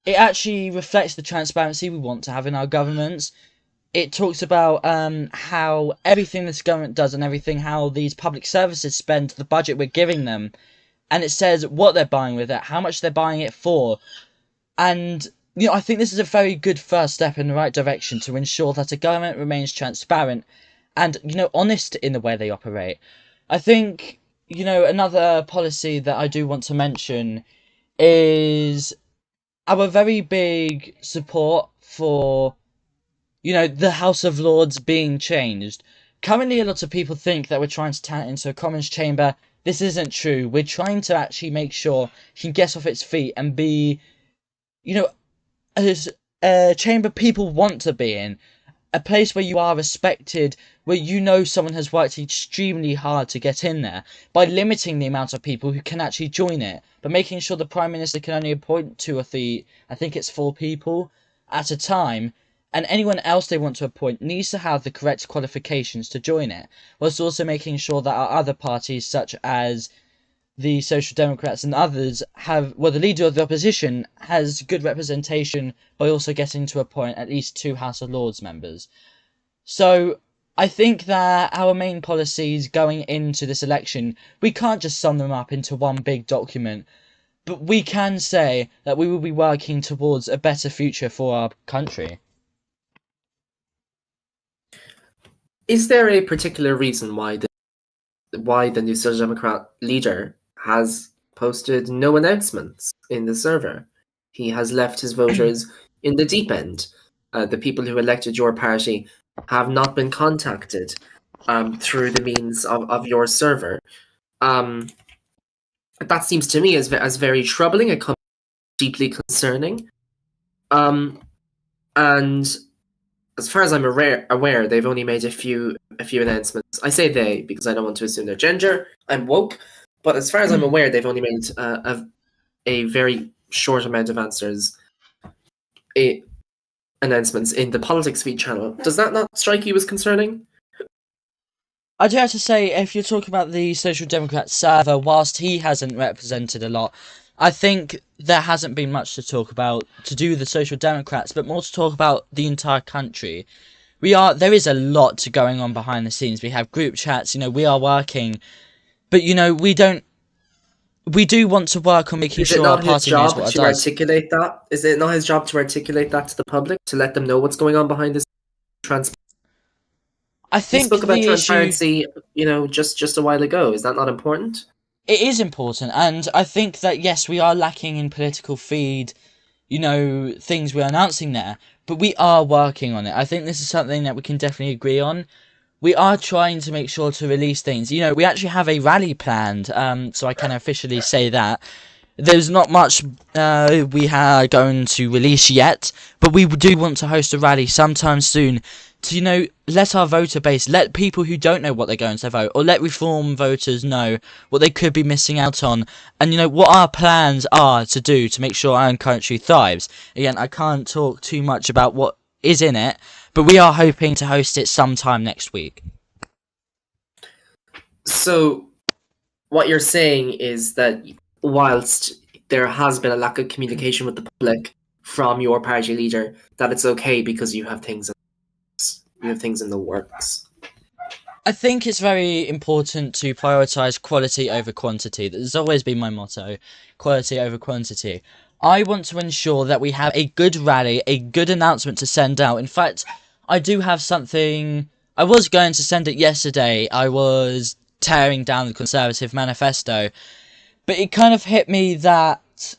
actually reflects the transparency we want to have in our governments. It talks about how everything this government does and everything how these public services spend the budget we're giving them, and it says what they're buying with it, how much they're buying it for, and you know, I think this is a very good first step in the right direction to ensure that a government remains transparent and, you know, honest in the way they operate. I think, you know, another policy that I do want to mention is our very big support for, you know, the House of Lords being changed. Currently, a lot of people think that we're trying to turn it into a Commons chamber. This isn't true. We're trying to actually make sure it can get off its feet and be, you know, a chamber people want to be in, a place where you are respected, where you know someone has worked extremely hard to get in there, by limiting the amount of people who can actually join it, but making sure the Prime Minister can only appoint 2 or 3, I think it's 4 people at a time, and anyone else they want to appoint needs to have the correct qualifications to join it, whilst also making sure that our other parties, such as the Social Democrats and others, have, well, the leader of the opposition has good representation by also getting to appoint at least 2 House of Lords members. So I think that our main policies going into this election, we can't just sum them up into one big document, but we can say that we will be working towards a better future for our country. Is there a particular reason why the new Social Democrat leader has posted no announcements in the server? He has left his voters in the deep end. The people who elected your party have not been contacted through the means of your server. That seems to me as very troubling. It comes deeply concerning. And as far as I'm aware, they've only made a few announcements. I say they because I don't want to assume their gender. I'm woke, but as far as I'm aware, they've only made a very short amount of announcements in the Politics Feed channel. Does that not strike you as concerning? I do have to say, if you're talking about the Social Democrat server, whilst he hasn't represented a lot, I think there hasn't been much to talk about to do with the Social Democrats, but more to talk about the entire country. There is a lot going on behind the scenes. We have group chats, we are working, but we do want to work on making sure our party knows what it does. Articulate that? Is it not his job to articulate that to the public, to let them know what's going on behind this? I think he spoke about the transparency, just a while ago. Is that not important? It is important, and I think that, yes, we are lacking in political feed, things we're announcing there, but we are working on it. I think this is something that we can definitely agree on. We are trying to make sure to release things. We actually have a rally planned, so I can officially say that. There's not much we are going to release yet, but we do want to host a rally sometime soon to, let our voter base, let people who don't know what they're going to vote, or let reform voters know what they could be missing out on, and, what our plans are to do to make sure our own country thrives. Again, I can't talk too much about what is in it, but we are hoping to host it sometime next week. So, what you're saying is that whilst there has been a lack of communication with the public from your party leader, that it's okay because you have things in the works. I think it's very important to prioritise quality over quantity. That has always been my motto, quality over quantity. I want to ensure that we have a good rally, a good announcement to send out. In fact, I do have something. I was going to send it yesterday. I was tearing down the Conservative manifesto, but it kind of hit me that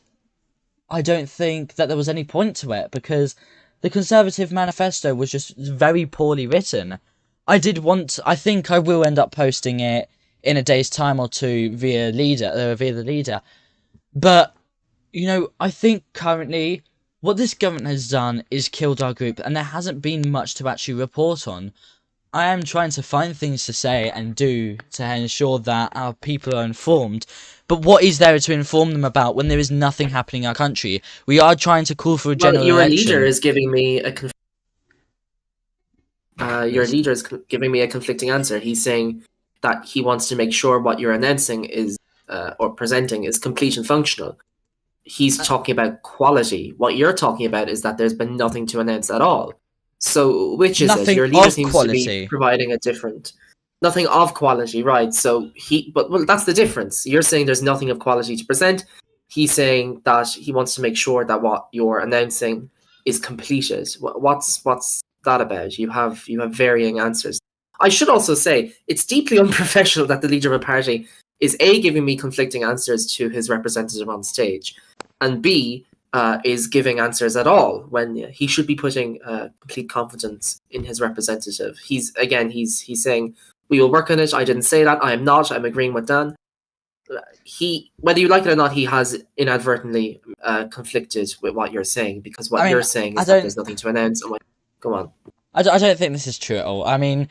I don't think that there was any point to it, because the Conservative manifesto was just very poorly written. I think I will end up posting it in a day's time or two via the leader. But, I think currently what this government has done is killed our group, and there hasn't been much to actually report on. I am trying to find things to say and do to ensure that our people are informed. But what is there to inform them about when there is nothing happening in our country? We are trying to call for a general election. Your leader is giving me a conflicting answer. He's saying that he wants to make sure what you're announcing is or presenting is complete and functional. He's talking about quality. What you're talking about is that there's been nothing to announce at all. So which is it? Your leader seems to be providing a different. Nothing of quality, right? So well, that's the difference. You're saying there's nothing of quality to present. He's saying that he wants to make sure that what you're announcing is completed. What's that about? You have varying answers. I should also say it's deeply unprofessional that the leader of a party is A, giving me conflicting answers to his representative on stage, and B, is giving answers at all when he should be putting complete confidence in his representative. He's saying, we will work on it. I didn't say that. I am not. I'm agreeing with Dan. Whether you like it or not, he has inadvertently conflicted with what you're saying, because you're saying is that there's nothing to announce. Go on. I don't think this is true at all. I mean,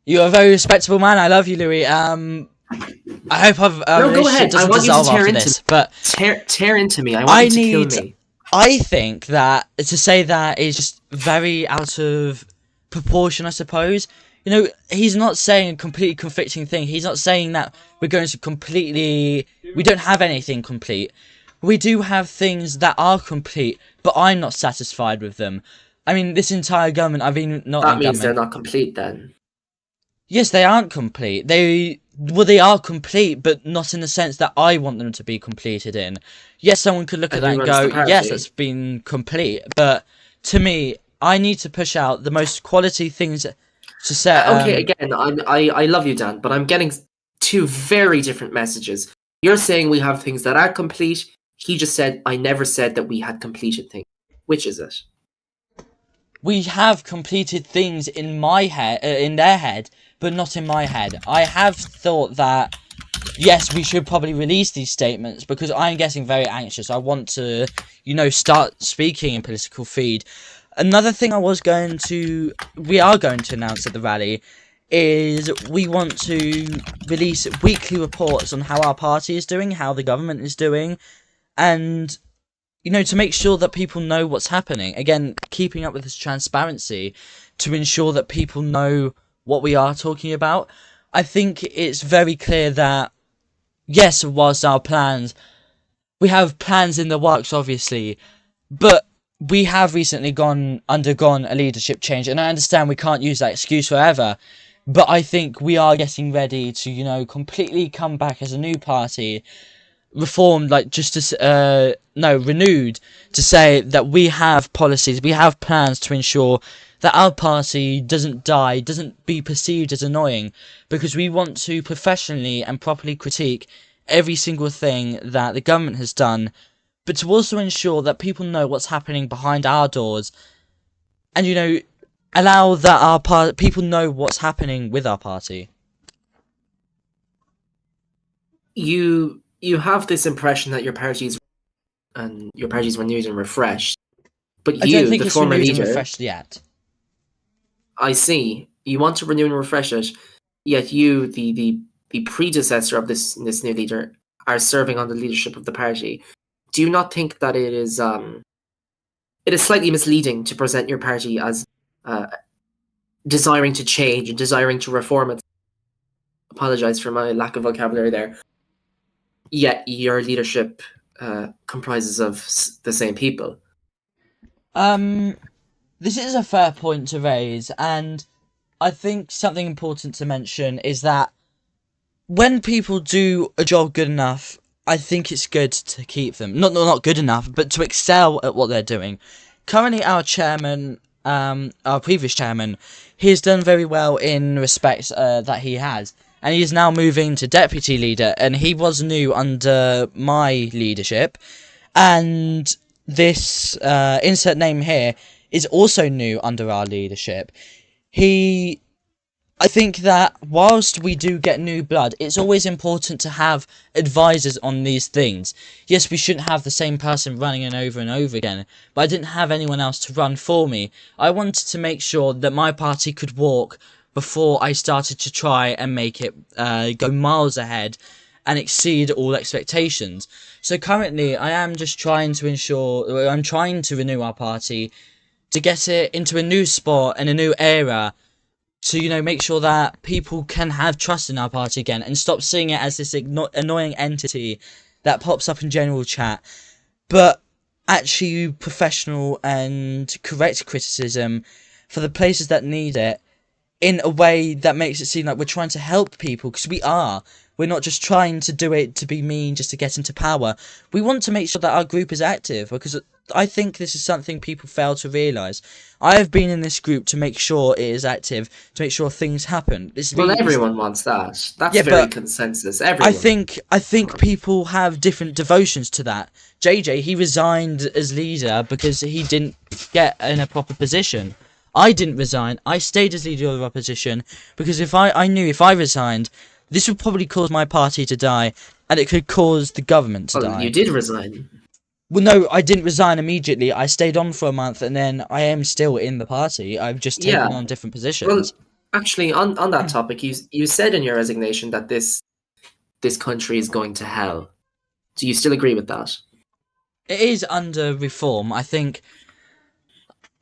you're a very respectable man. I love you, Louis. I hope our relationship doesn't dissolve after this. But tear into me. I want you to kill me. I think that to say that is just very out of proportion, I suppose. He's not saying a completely conflicting thing. He's not saying that we're going to we don't have anything complete. We do have things that are complete, but I'm not satisfied with them. I mean, this entire government, That means they're not complete then. Yes, they aren't complete. They are complete, but not in the sense that I want them to be completed in. Yes, someone could look at that and go, yes, that's been complete. But to me, I need to push out the most quality things to set. Okay, again, I love you, Dan, but I'm getting two very different messages. You're saying we have things that are complete. He just said, I never said that we had completed things. Which is it? We have completed things in my head, in their head, but not in my head. I have thought that, yes, we should probably release these statements because I'm getting very anxious. I want to, start speaking in political feed. Another thing we are going to announce at the rally is we want to release weekly reports on how our party is doing, how the government is doing, and to make sure that people know what's happening. Again, keeping up with this transparency to ensure that people know what we are talking about. I think it's very clear that, yes, whilst we have plans in the works, obviously, but we have recently undergone a leadership change, and I understand we can't use that excuse forever, but I think we are getting ready to, completely come back as a new party, reformed, renewed, to say that we have policies, we have plans to ensure that our party doesn't die, doesn't be perceived as annoying, because we want to professionally and properly critique every single thing that the government has done, but to also ensure that people know what's happening behind our doors, and allow that people know what's happening with our party. You have this impression that your party's renewed and refreshed, but I don't think the it's former renewed and leader, refreshed yet. I see. You want to renew and refresh it, yet you, the predecessor of this new leader, are serving on the leadership of the party. Do you not think that it is slightly misleading to present your party as desiring to change and desiring to reform it? Apologize for my lack of vocabulary there. Yet your leadership comprises of the same people. This is a fair point to raise, and I think something important to mention is that when people do a job good enough, I think it's good to keep them. Not good enough, but to excel at what they're doing. Currently, our chairman, our previous chairman, he has done very well in respects that he has. And he is now moving to deputy leader, and he was new under my leadership. And this insert name here is also new under our leadership. I think that whilst we do get new blood, it's always important to have advisors on these things. Yes, we shouldn't have the same person running it over and over again, but I didn't have anyone else to run for me. I wanted to make sure that my party could walk before I started to try and make it go miles ahead and exceed all expectations. So currently, I am just trying to renew our party, to get it into a new spot and a new era, to make sure that people can have trust in our party again and stop seeing it as this annoying entity that pops up in general chat, but actually professional and correct criticism for the places that need it, in a way that makes it seem like we're trying to help people, because we're not just trying to do it to be mean just to get into power. We want to make sure that our group is active, because I think this is something people fail to realise. I have been in this group to make sure it is active, to make sure things happen. Everyone wants that. That's very consensus. Everyone. I think people have different devotions to that. JJ, he resigned as leader because he didn't get in a proper position. I didn't resign. I stayed as leader of the opposition because I knew if I resigned, this would probably cause my party to die, and it could cause the government to die. You did resign. Well, no, I didn't resign immediately. I stayed on for a month, and then I am still in the party. I've just taken on different positions. Well, actually, on that topic, you said in your resignation that this country is going to hell. Do you still agree with that? It is under reform. I think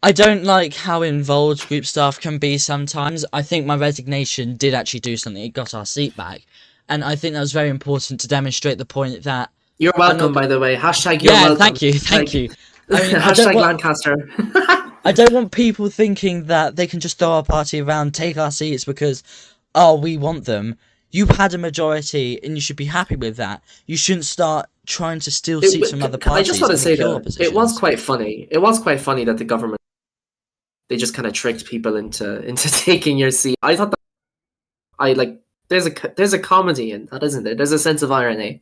I don't like how involved group staff can be sometimes. I think my resignation did actually do something. It got our seat back. And I think that was very important to demonstrate the point that... You're welcome, by the way. Hashtag you're welcome. Thank you. I mean, hashtag Lancaster. I don't want people thinking that they can just throw our party around, take our seats because, we want them. You had a majority and you should be happy with that. You shouldn't start trying to steal seats from other parties. I just want to say that it was quite funny. It was quite funny that the government, they just kind of tricked people into taking your seat. I thought that there's a comedy in that, isn't there? There's a sense of irony.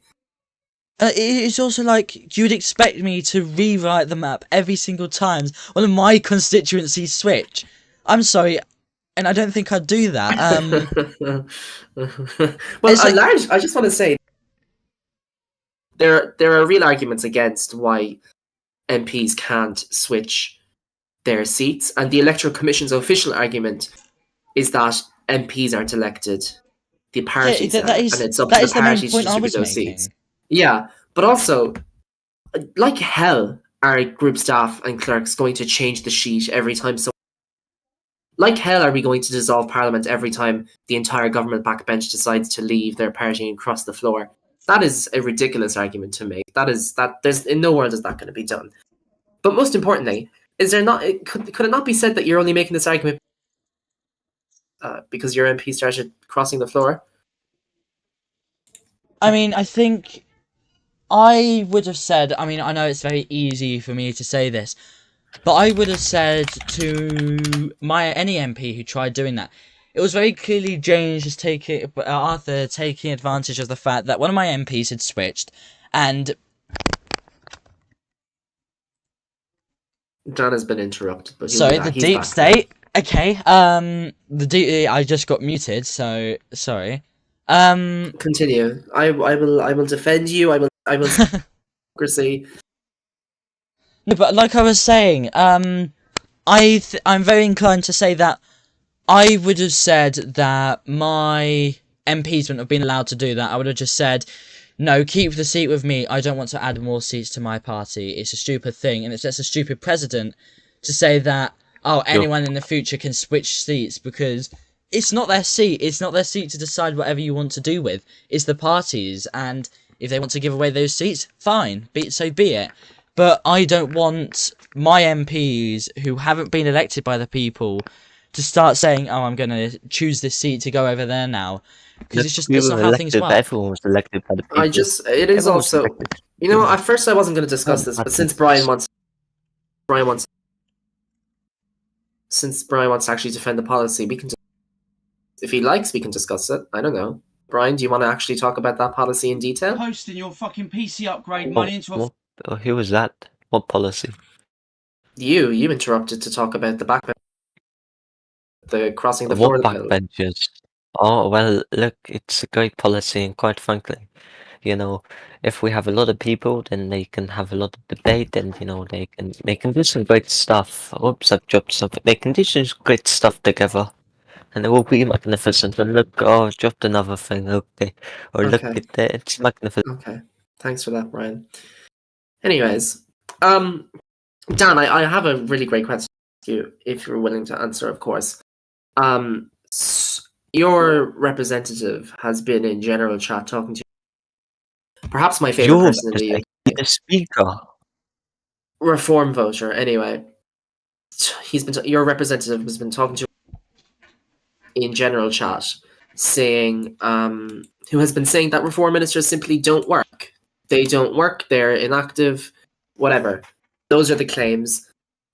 It's also like you would expect me to rewrite the map every single time one of my constituencies switch. I'm sorry, and I don't think I'd do that. I just want to say there are real arguments against why MPs can't switch their seats, and the Electoral Commission's official argument is that MPs aren't elected, the parties are, and it's up to the parties to distribute those seats. Yeah, but also, like hell, are group staff and clerks going to change the sheet every time like hell are we going to dissolve Parliament every time the entire government backbench decides to leave their party and cross the floor? That is a ridiculous argument to make. There's in no world is that going to be done. But most importantly, is there not? Could it not be said that you're only making this argument because your MP started crossing the floor? I mean, I think I would have said. I mean, I know it's very easy for me to say this, but I would have said to any MP who tried doing that, it was very clearly Arthur taking advantage of the fact that one of my MPs had switched, and John has been interrupted, but sorry, the deep state. Okay, I just got muted, so sorry. Continue. I will defend you. I will democracy. No, but like I was saying, I'm very inclined to say that I would have said that my MPs wouldn't have been allowed to do that. I would have just said, no, keep the seat with me. I don't want to add more seats to my party. It's a stupid thing, and it's just a stupid precedent to say that, oh, anyone in the future can switch seats, because it's not their seat. It's not their seat to decide whatever you want to do with. It's the party's, and if they want to give away those seats, fine, so be it. But I don't want my MPs, who haven't been elected by the people, to start saying, oh, I'm going to choose this seat to go over there now. Because it's not how things work. Everyone was elected by the people. It is also, you know, at first I wasn't going to discuss this, but since Brian wants to actually defend the policy, we can, if he likes, we can discuss it. I don't know. Brian, do you want to actually talk about that policy in detail? Posting your fucking PC upgrade money into a... Who was that? What policy? You interrupted to talk about the crossing the floor. What backbenchers? Oh, well, look, it's a great policy, and quite frankly, you know, if we have a lot of people, then they can have a lot of debate, and, you know, they can do some great stuff. Oops, I've dropped something. They can do some great stuff together, and it will be magnificent. And look, oh, I dropped another thing, okay. Or look at that, it's magnificent. Okay, thanks for that, Brian. Anyways, Dan, I have a really great question to you, if you're willing to answer, of course. Your representative has been in general chat talking to you. Perhaps my favorite person in the UK. The speaker. Reform voter, anyway. Your representative has been talking to you in general chat, saying, who has been saying that reform ministers simply don't work. They don't work, they're inactive, whatever. Those are the claims.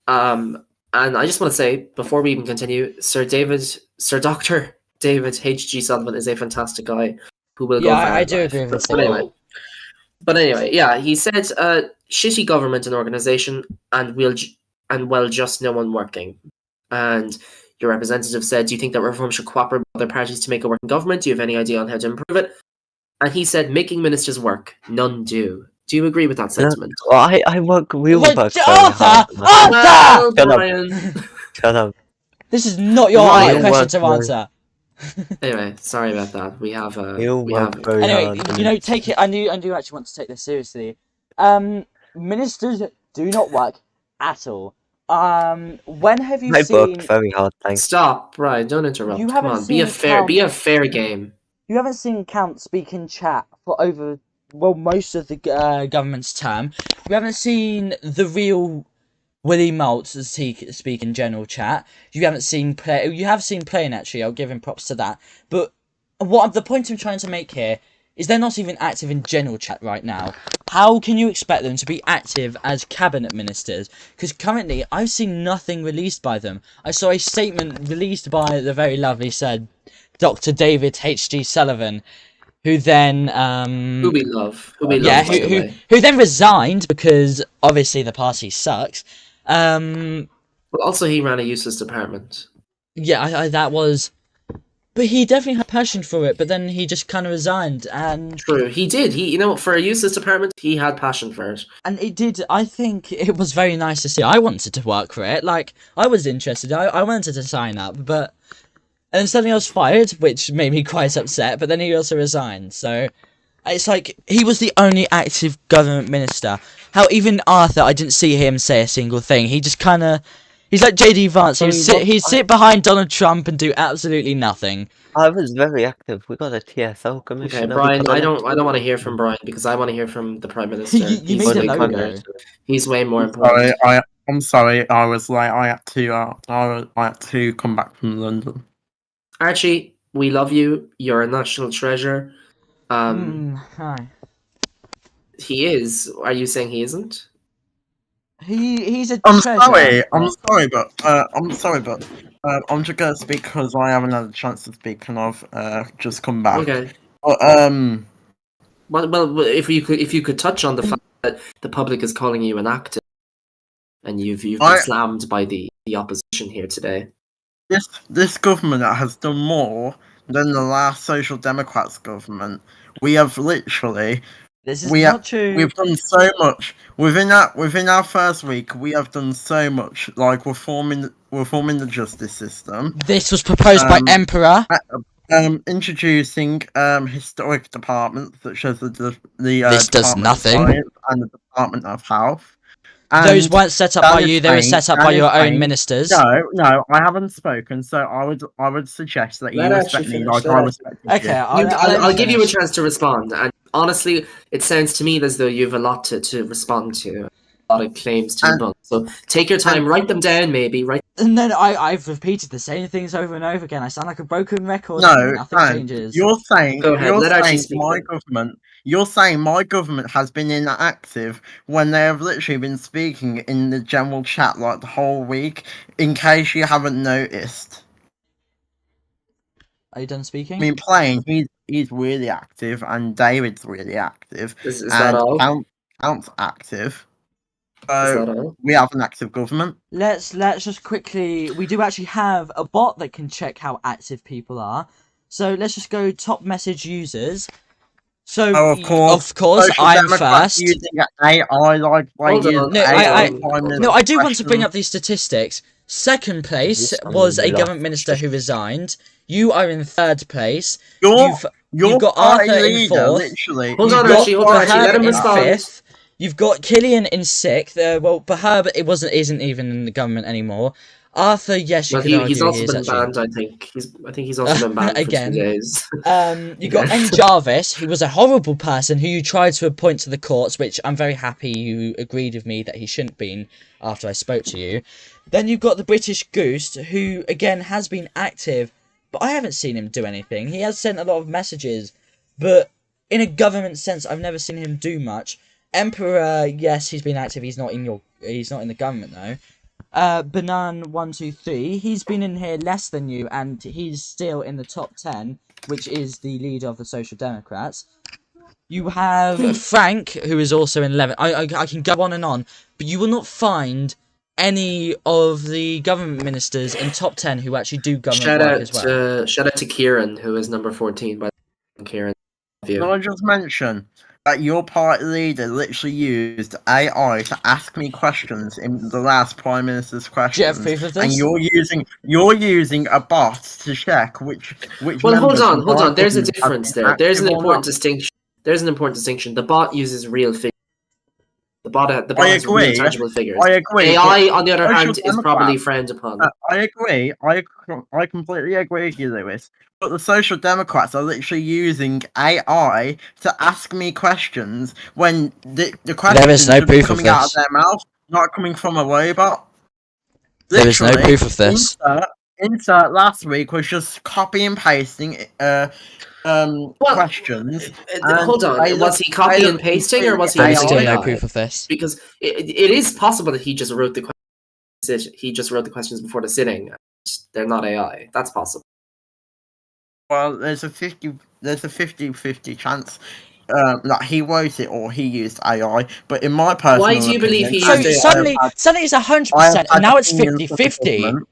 And I just want to say, before we even continue, Sir Dr. David H.G. Sullivan is a fantastic guy who will go viral. I do agree with this. But anyway, yeah, he said, shitty government and organisation, and just no one working. And your representative said, do you think that reform should cooperate with other parties to make a working government? Do you have any idea on how to improve it? And he said, making ministers work. None do. Do you agree with that sentiment? Well, we work very hard. Shut up. This is not your question to answer. Anyway, sorry about that. We have anyway, you know, take it. I do actually want to take this seriously. Ministers do not work at all. When have you seen? I worked very hard. Thanks. Stop, Brian. Don't interrupt. Come on, be a fair game. You haven't seen Count speak in chat for over most of the government's term. We haven't seen the real Willie Maltz speak in general chat. You haven't seen play. You have seen playing actually. I'll give him props to that. But the point I'm trying to make here is they're not even active in general chat right now. How can you expect them to be active as cabinet ministers? Because currently I've seen nothing released by them. I saw a statement released by the very lovely said Dr. David H.G. Sullivan, who then who we love, who then resigned because obviously the party sucks. But also he ran a useless department. Yeah, that was. But he definitely had passion for it. But then he just kind of resigned, and true, he did. For a useless department, he had passion for it, and it did. I think it was very nice to see. I wanted to work for it. Like I was interested. I wanted to sign up, but. And then suddenly I was fired, which made me quite upset, but then he also resigned, so... It's like, he was the only active government minister. How even Arthur, I didn't see him say a single thing. He He's like JD Vance. He'd sit behind Donald Trump and do absolutely nothing. I was very active. We got a TSL Okay, commissioner. Brian, I don't want to hear from Brian because I want to hear from the Prime Minister. You made a logo. He's way more important. I'm sorry. I was late. I had to come back from London. Archie, we love you. You're a national treasure. Hi. He is. Are you saying he isn't? He's a I'm treasure. sorry. I'm sorry, but I'm just gonna speak because I haven't had a chance to speak, and I've just come back. Okay. But Well, if you could touch on the fact that the public is calling you an activist, and you've been slammed by the opposition here today. This government has done more than the last Social Democrats government. We have literally. This is not true. We've done so much within our first week. We have done so much, like reforming the justice system. This was proposed by Emperor. Introducing historic departments such as the this does nothing. And the Department of Health. And those weren't set up by you; they were set up by your own ministers. No, I haven't spoken. So I would suggest that you respect me like I respect you. Okay, I'll give you a chance to respond. And honestly, it sounds to me as though you have a lot to respond to, a lot of claims to debunk. So take your time, write them down, maybe. And then I've repeated the same things over and over again. I sound like a broken record. No, nothing changes. You're saying You're saying my government has been inactive when they have literally been speaking in the general chat like the whole week. In case you haven't noticed. Are you done speaking? I mean, playing. He's really active, and David's really active. Is that all? Count's active. Is that all? We have an active government. Let's just quickly. We do actually have a bot that can check how active people are. So let's just go top message users. So of course, I'm first. Using AI like No, I do want to bring up these statistics. Second place was a government minister who resigned. You are in third place. You've got Arthur in fourth. Literally. Hold on, let him respond. Fifth. You've got Killian in sixth. Well, Bahab isn't even in the government anymore. Arthur, yes, you could argue he's also been actually banned. I think he's also been banned again. For 2 days. You got N. Jarvis, who was a horrible person who you tried to appoint to the courts, which I'm very happy you agreed with me that he shouldn't have been after I spoke to you. Then you've got the British Goose, who again has been active, but I haven't seen him do anything. He has sent a lot of messages, but in a government sense, I've never seen him do much. Emperor, yes, he's been active. He's not in the government though. Banan123, he's been in here less than you, and he's still in the top 10, which is the leader of the Social Democrats. You have Frank, who is also in 11. I can go on and on, but you will not find any of the government ministers in top 10 who actually do government work as well. Shout out to Kieran, who is number 14. By Kieran, can I just mention that your party leader literally used AI to ask me questions in the last Prime Minister's questions. Do you have proof of this? And you're using a bot to check which. Well, hold on. There's a difference there. There's an important distinction. The bot uses real figures. The bot has real tangible figures. I agree. AI, on the other hand, is probably frowned upon. I agree. I completely agree with you, Lewis. But the Social Democrats are literally using AI to ask me questions when the questions there is no should be proof coming of out of their mouth, not coming from a robot. There is no proof of this. Insert last week was just copy and pasting questions. Hold on, was he copy and pasting or was he? There is still no proof of this. Because it is possible that he just wrote the questions. He just wrote the questions before the sitting. They're not AI. That's possible. Well, there's a 50-50 chance that he wrote it or he used AI. But in my personal why do you believe he so used AI? Suddenly it's 100%, and now it's 50-50.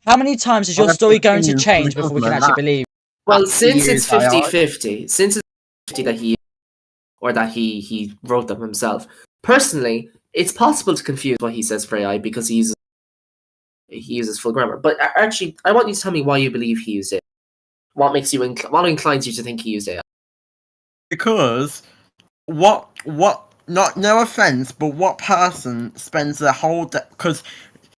How many times is your story going to change before we can actually believe? Well, since it's 50-50, since it's 50 that he wrote them himself. Personally, it's possible to confuse what he says for AI because he uses full grammar. But actually, I want you to tell me why you believe he used it. What makes you what inclines you to think he used AI? Because no offense, but what person spends their whole day? Because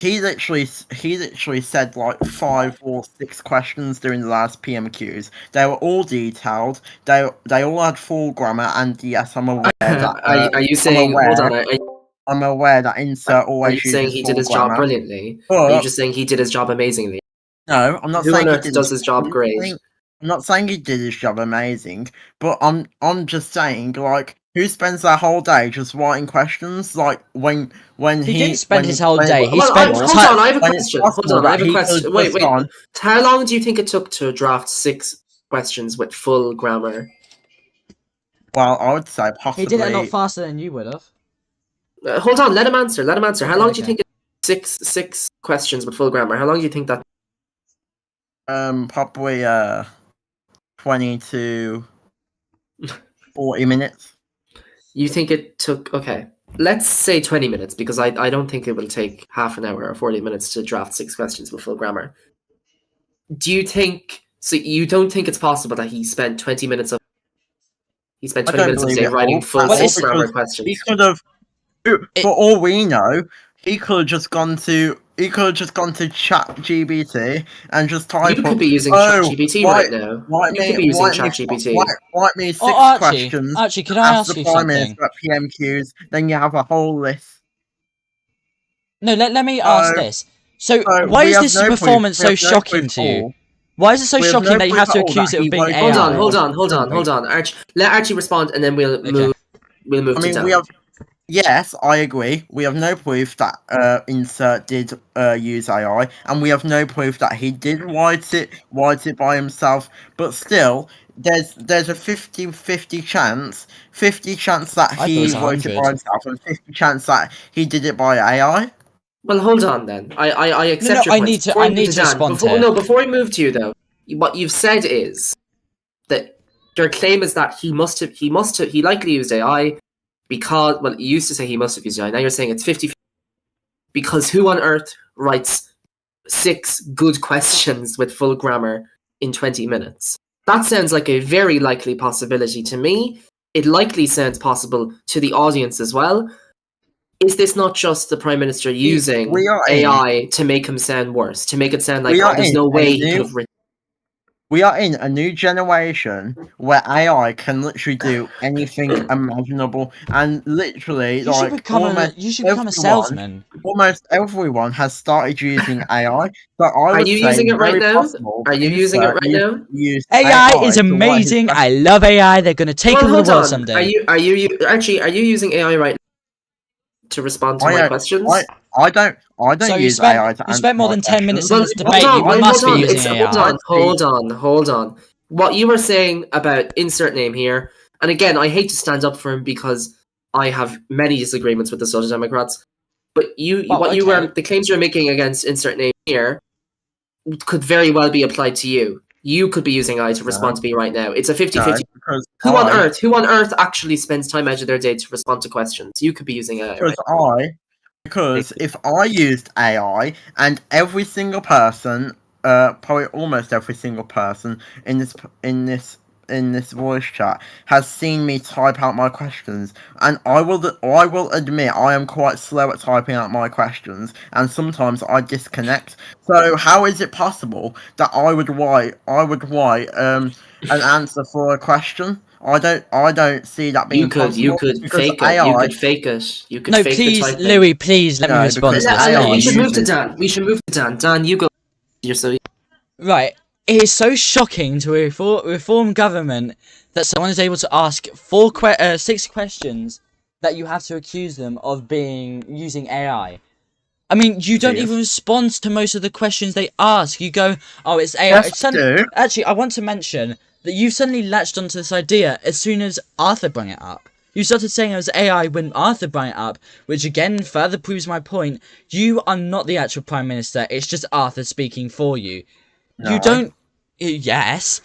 he literally said like 5 or 6 questions during the last PMQs. They were all detailed. They all had full grammar, and yes, I'm aware that. Are you saying? Hold on. I'm aware that insert Are you always saying uses he full did his grammar. job brilliantly? But, Or are you just saying he did his job amazingly? No, I'm not Who saying on he earth did does his job great? I'm not saying he did his job amazing, but I'm just saying, like, who spends their whole day just writing questions? Like, when He didn't spend his whole day. He spent. Hold on, I have a when it's question. Hold possible on, I that have a he could've question. Wait. just gone, How long do you think it took to draft 6 questions with full grammar? well, I would say possibly. He did it a lot faster than you would have. Hold on, let him answer. How long do you Okay. think it took 6 questions with full grammar? How long do you think that? Probably 20 to 40 minutes. You think it took? Okay, let's say 20 minutes because I don't think it will take half an hour or 40 minutes to draft 6 questions with full grammar. Do you think? So you don't think it's possible that he spent 20 minutes of his day writing full 6 grammar questions? He could have, for all we know, he could have just gone to ChatGPT and just type. You could be using ChatGPT right now. Write me 6 questions. Archie, can I ask you something? At PMQs, then you have a whole list. No, let me ask this. So why is this performance so shocking to you? Why is it so shocking that you have to accuse it of being AI? Hold on. Let Archie respond, and then we'll move to Dan. Yes, I agree. We have no proof that Insert did use AI, and we have no proof that he did write it by himself. But still, there's a 50-50 chance that he wrote it by himself, and 50 chance that he did it by AI. Well, hold on then. I accept your point. I need to respond to No, before we move to you though, what you've said is that your claim is that he likely used AI because, well, you used to say he must have used AI. Now you're saying it's 50 because who on earth writes 6 good questions with full grammar in 20 minutes? That sounds like a very likely possibility to me. It likely sounds possible to the audience as well. Is this not just the Prime Minister using AI to make him sound worse? To make it sound like there's no way he could have written. We are in a new generation where AI can literally do anything imaginable, and literally, you should become a salesman. Almost everyone has started using AI. So are you using it right now? Are you using it right now? AI is amazing. I love AI. They're gonna take over the world someday. Are you using AI right now to respond to my questions? I don't so use AI to answer. You spent more than 10 minutes in this debate. You must be using AI. Hold on. What you were saying about insert name here, and again, I hate to stand up for him because I have many disagreements with the Social Democrats, but the claims you're making against insert name here could very well be applied to you. You could be using AI to respond to me right now. It's a 50-50. Who on earth actually spends time out of their day to respond to questions? You could be using AI. Because if I used AI and every single person, probably almost every single person in this voice chat has seen me type out my questions, and I will admit I am quite slow at typing out my questions, and sometimes I disconnect. So how is it possible that I would write an answer for a question? I don't see that being possible. You could fake it. You could fake it. You could fake please, the typing. Louis, please let me respond to this. We should move to Dan. Dan, you go. You're so... Right. It is so shocking to a reform government that someone is able to ask 6 questions that you have to accuse them of using AI. I mean, you don't even respond to most of the questions they ask. You go, oh, it's AI. Actually, I want to mention that you suddenly latched onto this idea as soon as Arthur brought it up. You started saying it was AI when Arthur brought it up, which again further proves my point. You are not the actual Prime Minister, it's just Arthur speaking for you. No. You don't... Yes.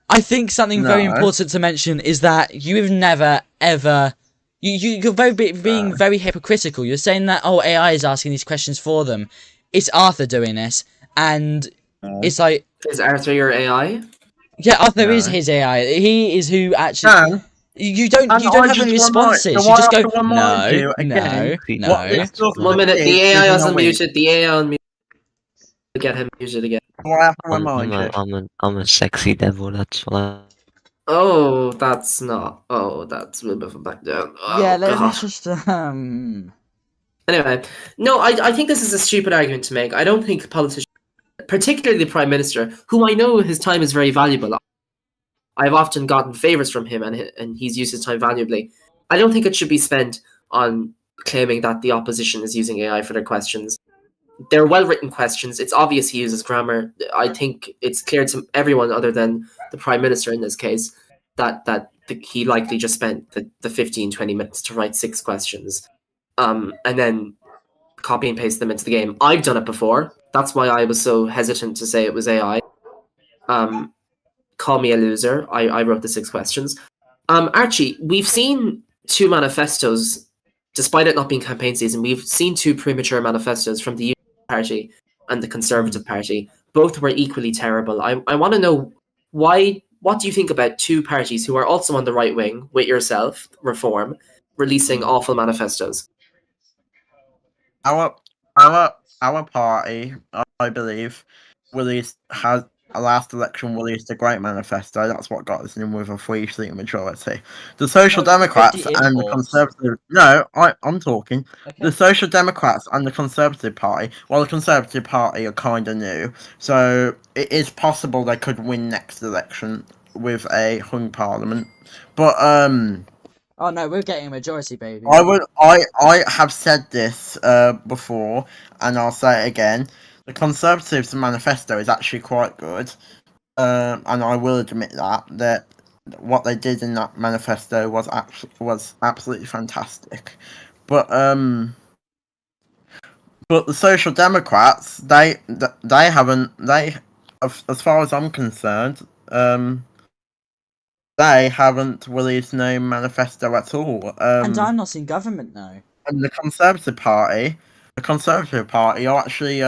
I think something very important to mention is that you have never, ever... You're being very hypocritical. You're saying that, oh, AI is asking these questions for them. It's Arthur doing this, and it's like... Is Arthur your AI? Yeah, Arthur is his AI. He is who actually... You don't And have any do responses. I You just go have to remind you again no. what this stuff 1 minute. is The AI within is a week? unmuted. The AI unmuted. Get him muted again. Do I have to remind you? I'm a sexy devil. That's why. Oh, that's not. Oh, that's a little bit of a back down. Oh, Yeah, God. let's just Anyway, no, I think this is a stupid argument to make. I don't think politicians, particularly the Prime Minister, whom I know his time is very valuable. I've often gotten favours from him and he's used his time valuably. I don't think it should be spent on claiming that the opposition is using AI for their questions. They're well-written questions. It's obvious he uses grammar. I think it's clear to everyone other than the Prime Minister in this case that he likely just spent the 15, 20 minutes to write 6 questions and then copy and paste them into the game. I've done it before. That's why I was so hesitant to say it was AI. Call me a loser. I wrote the 6 questions. Archie, we've seen 2 manifestos, despite it not being campaign season. We've seen 2 premature manifestos from the Unionist Party and the Conservative Party. Both were equally terrible. I want to know why. What do you think about 2 parties who are also on the right wing, with yourself, Reform, releasing awful manifestos? Our party, I believe, has a last election released a great manifesto. That's what got us in with a 3-seat majority. The Social Democrats 50 and the imports. Conservative. No, I'm talking. Okay. The Social Democrats and the Conservative Party. Well, the Conservative Party are kind of new, so it is possible they could win next election with a hung parliament. But Oh no, we're getting a majority, baby. I have said this before, and I'll say it again. The Conservatives' manifesto is actually quite good, and I will admit that what they did in that manifesto was absolutely fantastic. But the Social Democrats, they haven't, as far as I'm concerned, they haven't released no manifesto at all. And I'm not in government now. And the Conservative Party are actually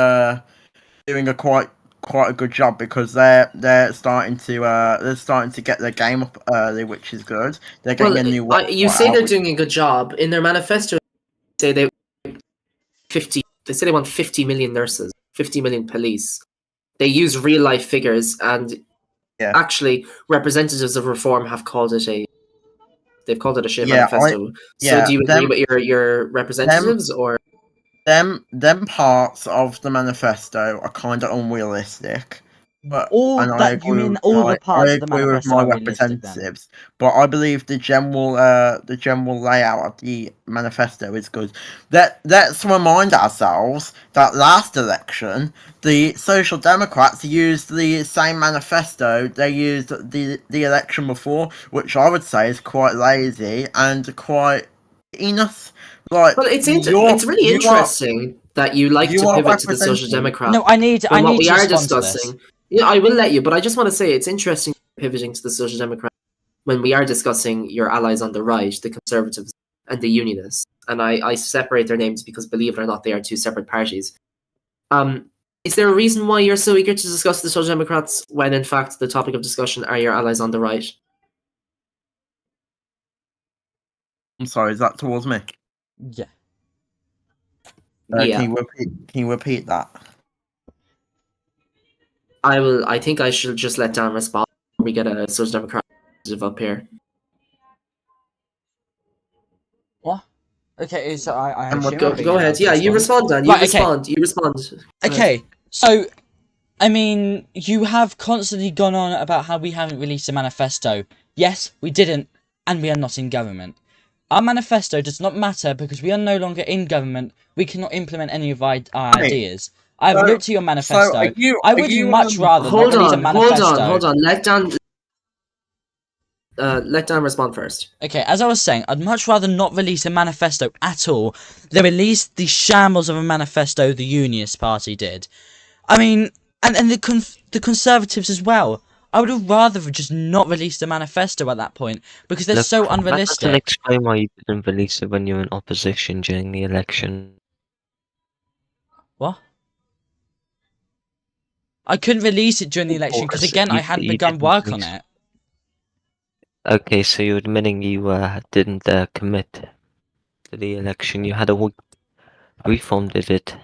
doing a quite a good job because they're starting to get their game up early, which is good. They're getting a new website you say they're out. doing a good job. In their manifesto, they say they want 50 million nurses, 50 million police. They use real life figures, and actually representatives of Reform have called it a shit manifesto. So do you agree with your representatives, or them parts of the manifesto are kind of unrealistic? But the parts of the manifesto are realistic, then? representatives, but I believe the general layout of the manifesto is good. Let's remind ourselves that last election, the Social Democrats used the same manifesto they used the election before, which I would say is quite lazy and quite enough. Like, well, it's really interesting that you like to pivot to the Social Democrats. No, I need to respond discussing. To this. Yeah, I will let you, but I just want to say it's interesting pivoting to the Social Democrats when we are discussing your allies on the right, the Conservatives and the Unionists. And I separate their names because, believe it or not, they are 2 separate parties. Is there a reason why you're so eager to discuss the Social Democrats when, in fact, the topic of discussion are your allies on the right? I'm sorry, is that towards me? Yeah. Can you repeat that? I think I should just let Dan respond before we get a Social Democrat up here. What? Okay, so I go ahead. Yeah, you respond, Dan. You respond. Okay, so I mean, you have constantly gone on about how we haven't released a manifesto. Yes, we didn't, and we are not in government. Our manifesto does not matter because we are no longer in government. We cannot implement any of our ideas. I've looked at your manifesto. I would much rather not release a manifesto. Hold on. Let Dan respond first. Okay, as I was saying, I'd much rather not release a manifesto at all than release the shambles of a manifesto the Unionist Party did. I mean, and the Conservatives as well. I would have rather just not released a manifesto at that point because they're so unrealistic. That doesn't explain why you didn't release it when you were in opposition during the election. What? I couldn't release it during the election because, again, I hadn't begun work on it. Okay, so you're admitting you didn't commit to the election. You had a week refunded it.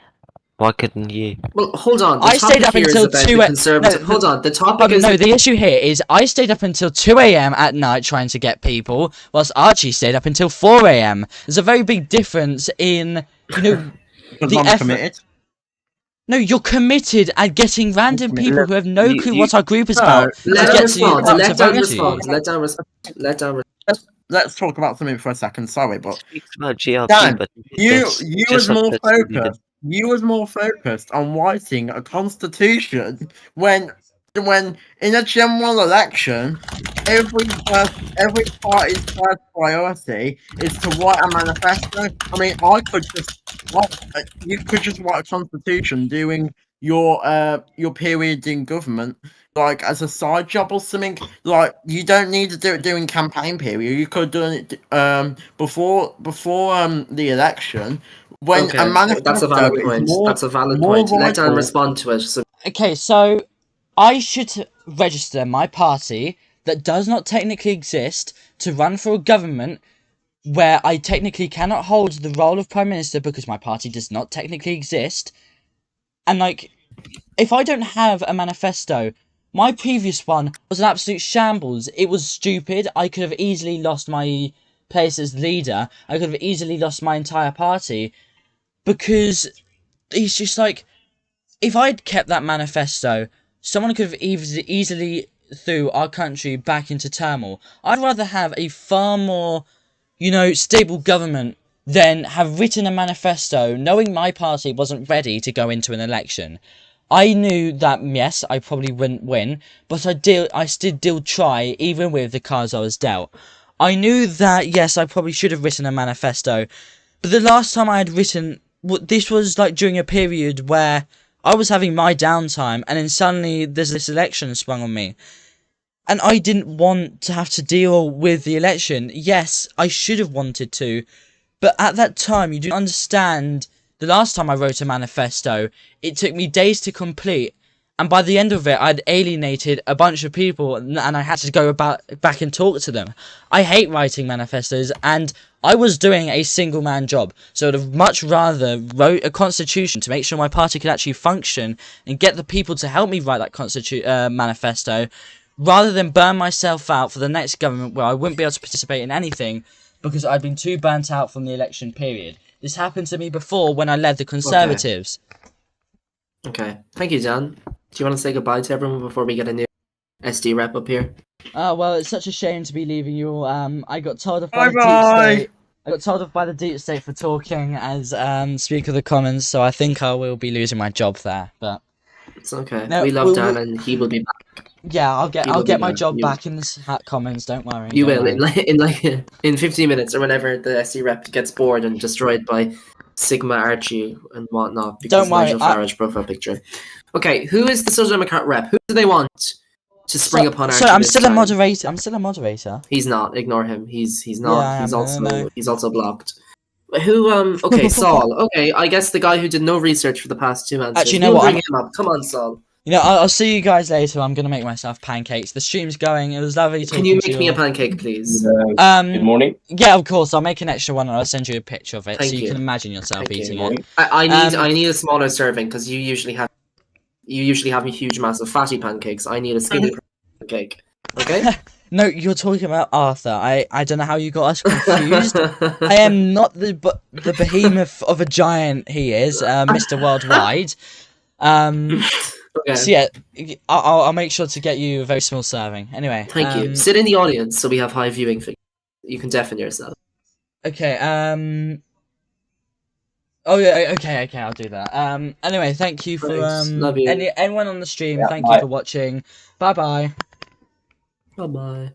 Why couldn't you? Well, hold on. The I stayed topic up here is until about 2 the conservative. no, Hold on. The topic is no, the issue here is I stayed up until 2 a.m. at night trying to get people, whilst Archie stayed up until 4 a.m. There's a very big difference in, Because the I'm effort. committed. No, you're committed at getting random people who have no you- clue you- what our group is No, about to let get down to respond. to Let down vote respond. to. Let down. Let's talk about something for a second. Sorry, but Speaks about GRP, Dan, but you this you just was more upsets me that you focused. You was more focused on writing a constitution when in a general election, every party's first priority is to write a manifesto. I mean, you could just write a constitution doing your period in government like as a side job or something. Like you don't need to do it during campaign period. You could have done it before the election when Okay, a manifesto that's a valid is point. more That's a valid more point. Let Dan vital. respond to it. So Okay, so I should register my party that does not technically exist to run for a government where I technically cannot hold the role of Prime Minister because my party does not technically exist. And, like, if I don't have a manifesto, my previous one was an absolute shambles. It was stupid. I could have easily lost my place as leader. I could have easily lost my entire party because it's just like, if I'd kept that manifesto, someone could have easily threw our country back into turmoil. I'd rather have a far more, stable government than have written a manifesto knowing my party wasn't ready to go into an election. I knew that, yes, I probably wouldn't win, but I still try, even with the cards I was dealt. I knew that, yes, I probably should have written a manifesto, but the last time I had written, this was like during a period where I was having my downtime, and then suddenly there's this election sprung on me. And I didn't want to have to deal with the election. Yes, I should have wanted to, but at that time, you do understand, the last time I wrote a manifesto, it took me days to complete, and by the end of it, I'd alienated a bunch of people, and I had to go back and talk to them. I hate writing manifestos, and I was doing a single-man job, so I'd have much rather wrote a constitution to make sure my party could actually function, and get the people to help me write that manifesto, rather than burn myself out for the next government where I wouldn't be able to participate in anything, because I'd been too burnt out from the election period. This happened to me before when I led the Conservatives. okay, thank you, Dan. Do you want to say goodbye to everyone before we get a new SD rep up here? Well, it's such a shame to be leaving you all. I got told off by the Bye-bye. deep state. I got told off by the deep state for talking as Speaker of the Commons, so I think I will be losing my job there. But It's okay. no, we love Dan, and he will be back. yeah, I'll He will get be my back. job You- back in the Commons. Don't worry. You don't will worry. in 15 minutes or whenever the SD rep gets bored and destroyed by Sigma Archie and whatnot because Don't worry, Nigel Farage profile picture. Okay, who is the Social Democrat rep? Who do they want to spring upon Archie? Sorry, I'm this still a time? moderator. I'm still a moderator. He's not. Ignore him. He's Yeah, not. I he's am. also No. he's also blocked. Who? Okay, Saul. Okay, I guess the guy who did no research for the past 2 months. Actually, you know We'll what? bring him up. Come on, Saul. I'll see you guys later. I'm gonna make myself pancakes. The stream's going. It was lovely talking Can you to make me a all. pancake, please? Good morning. Yeah, of course. I'll make an extra one and I'll send you a picture of it Thank so you you. can imagine yourself Thank you. eating Good it. morning. I need a smaller serving because you usually have a huge mass of fatty pancakes. I need a skinny pancake. Okay. No, you're talking about Arthur. I don't know how you got us confused. I am not the behemoth of a giant he is, Mr. Worldwide. Okay. So yeah, I'll make sure to get you a very small serving. Anyway. Thank you. Sit in the audience so we have high viewing figures. You can deafen yourself. Okay, oh yeah, okay, I'll do that. Anyway, thank you for Thanks. Love you. anyone on the stream, Yeah, thank bye. you for watching. Bye bye. Bye bye.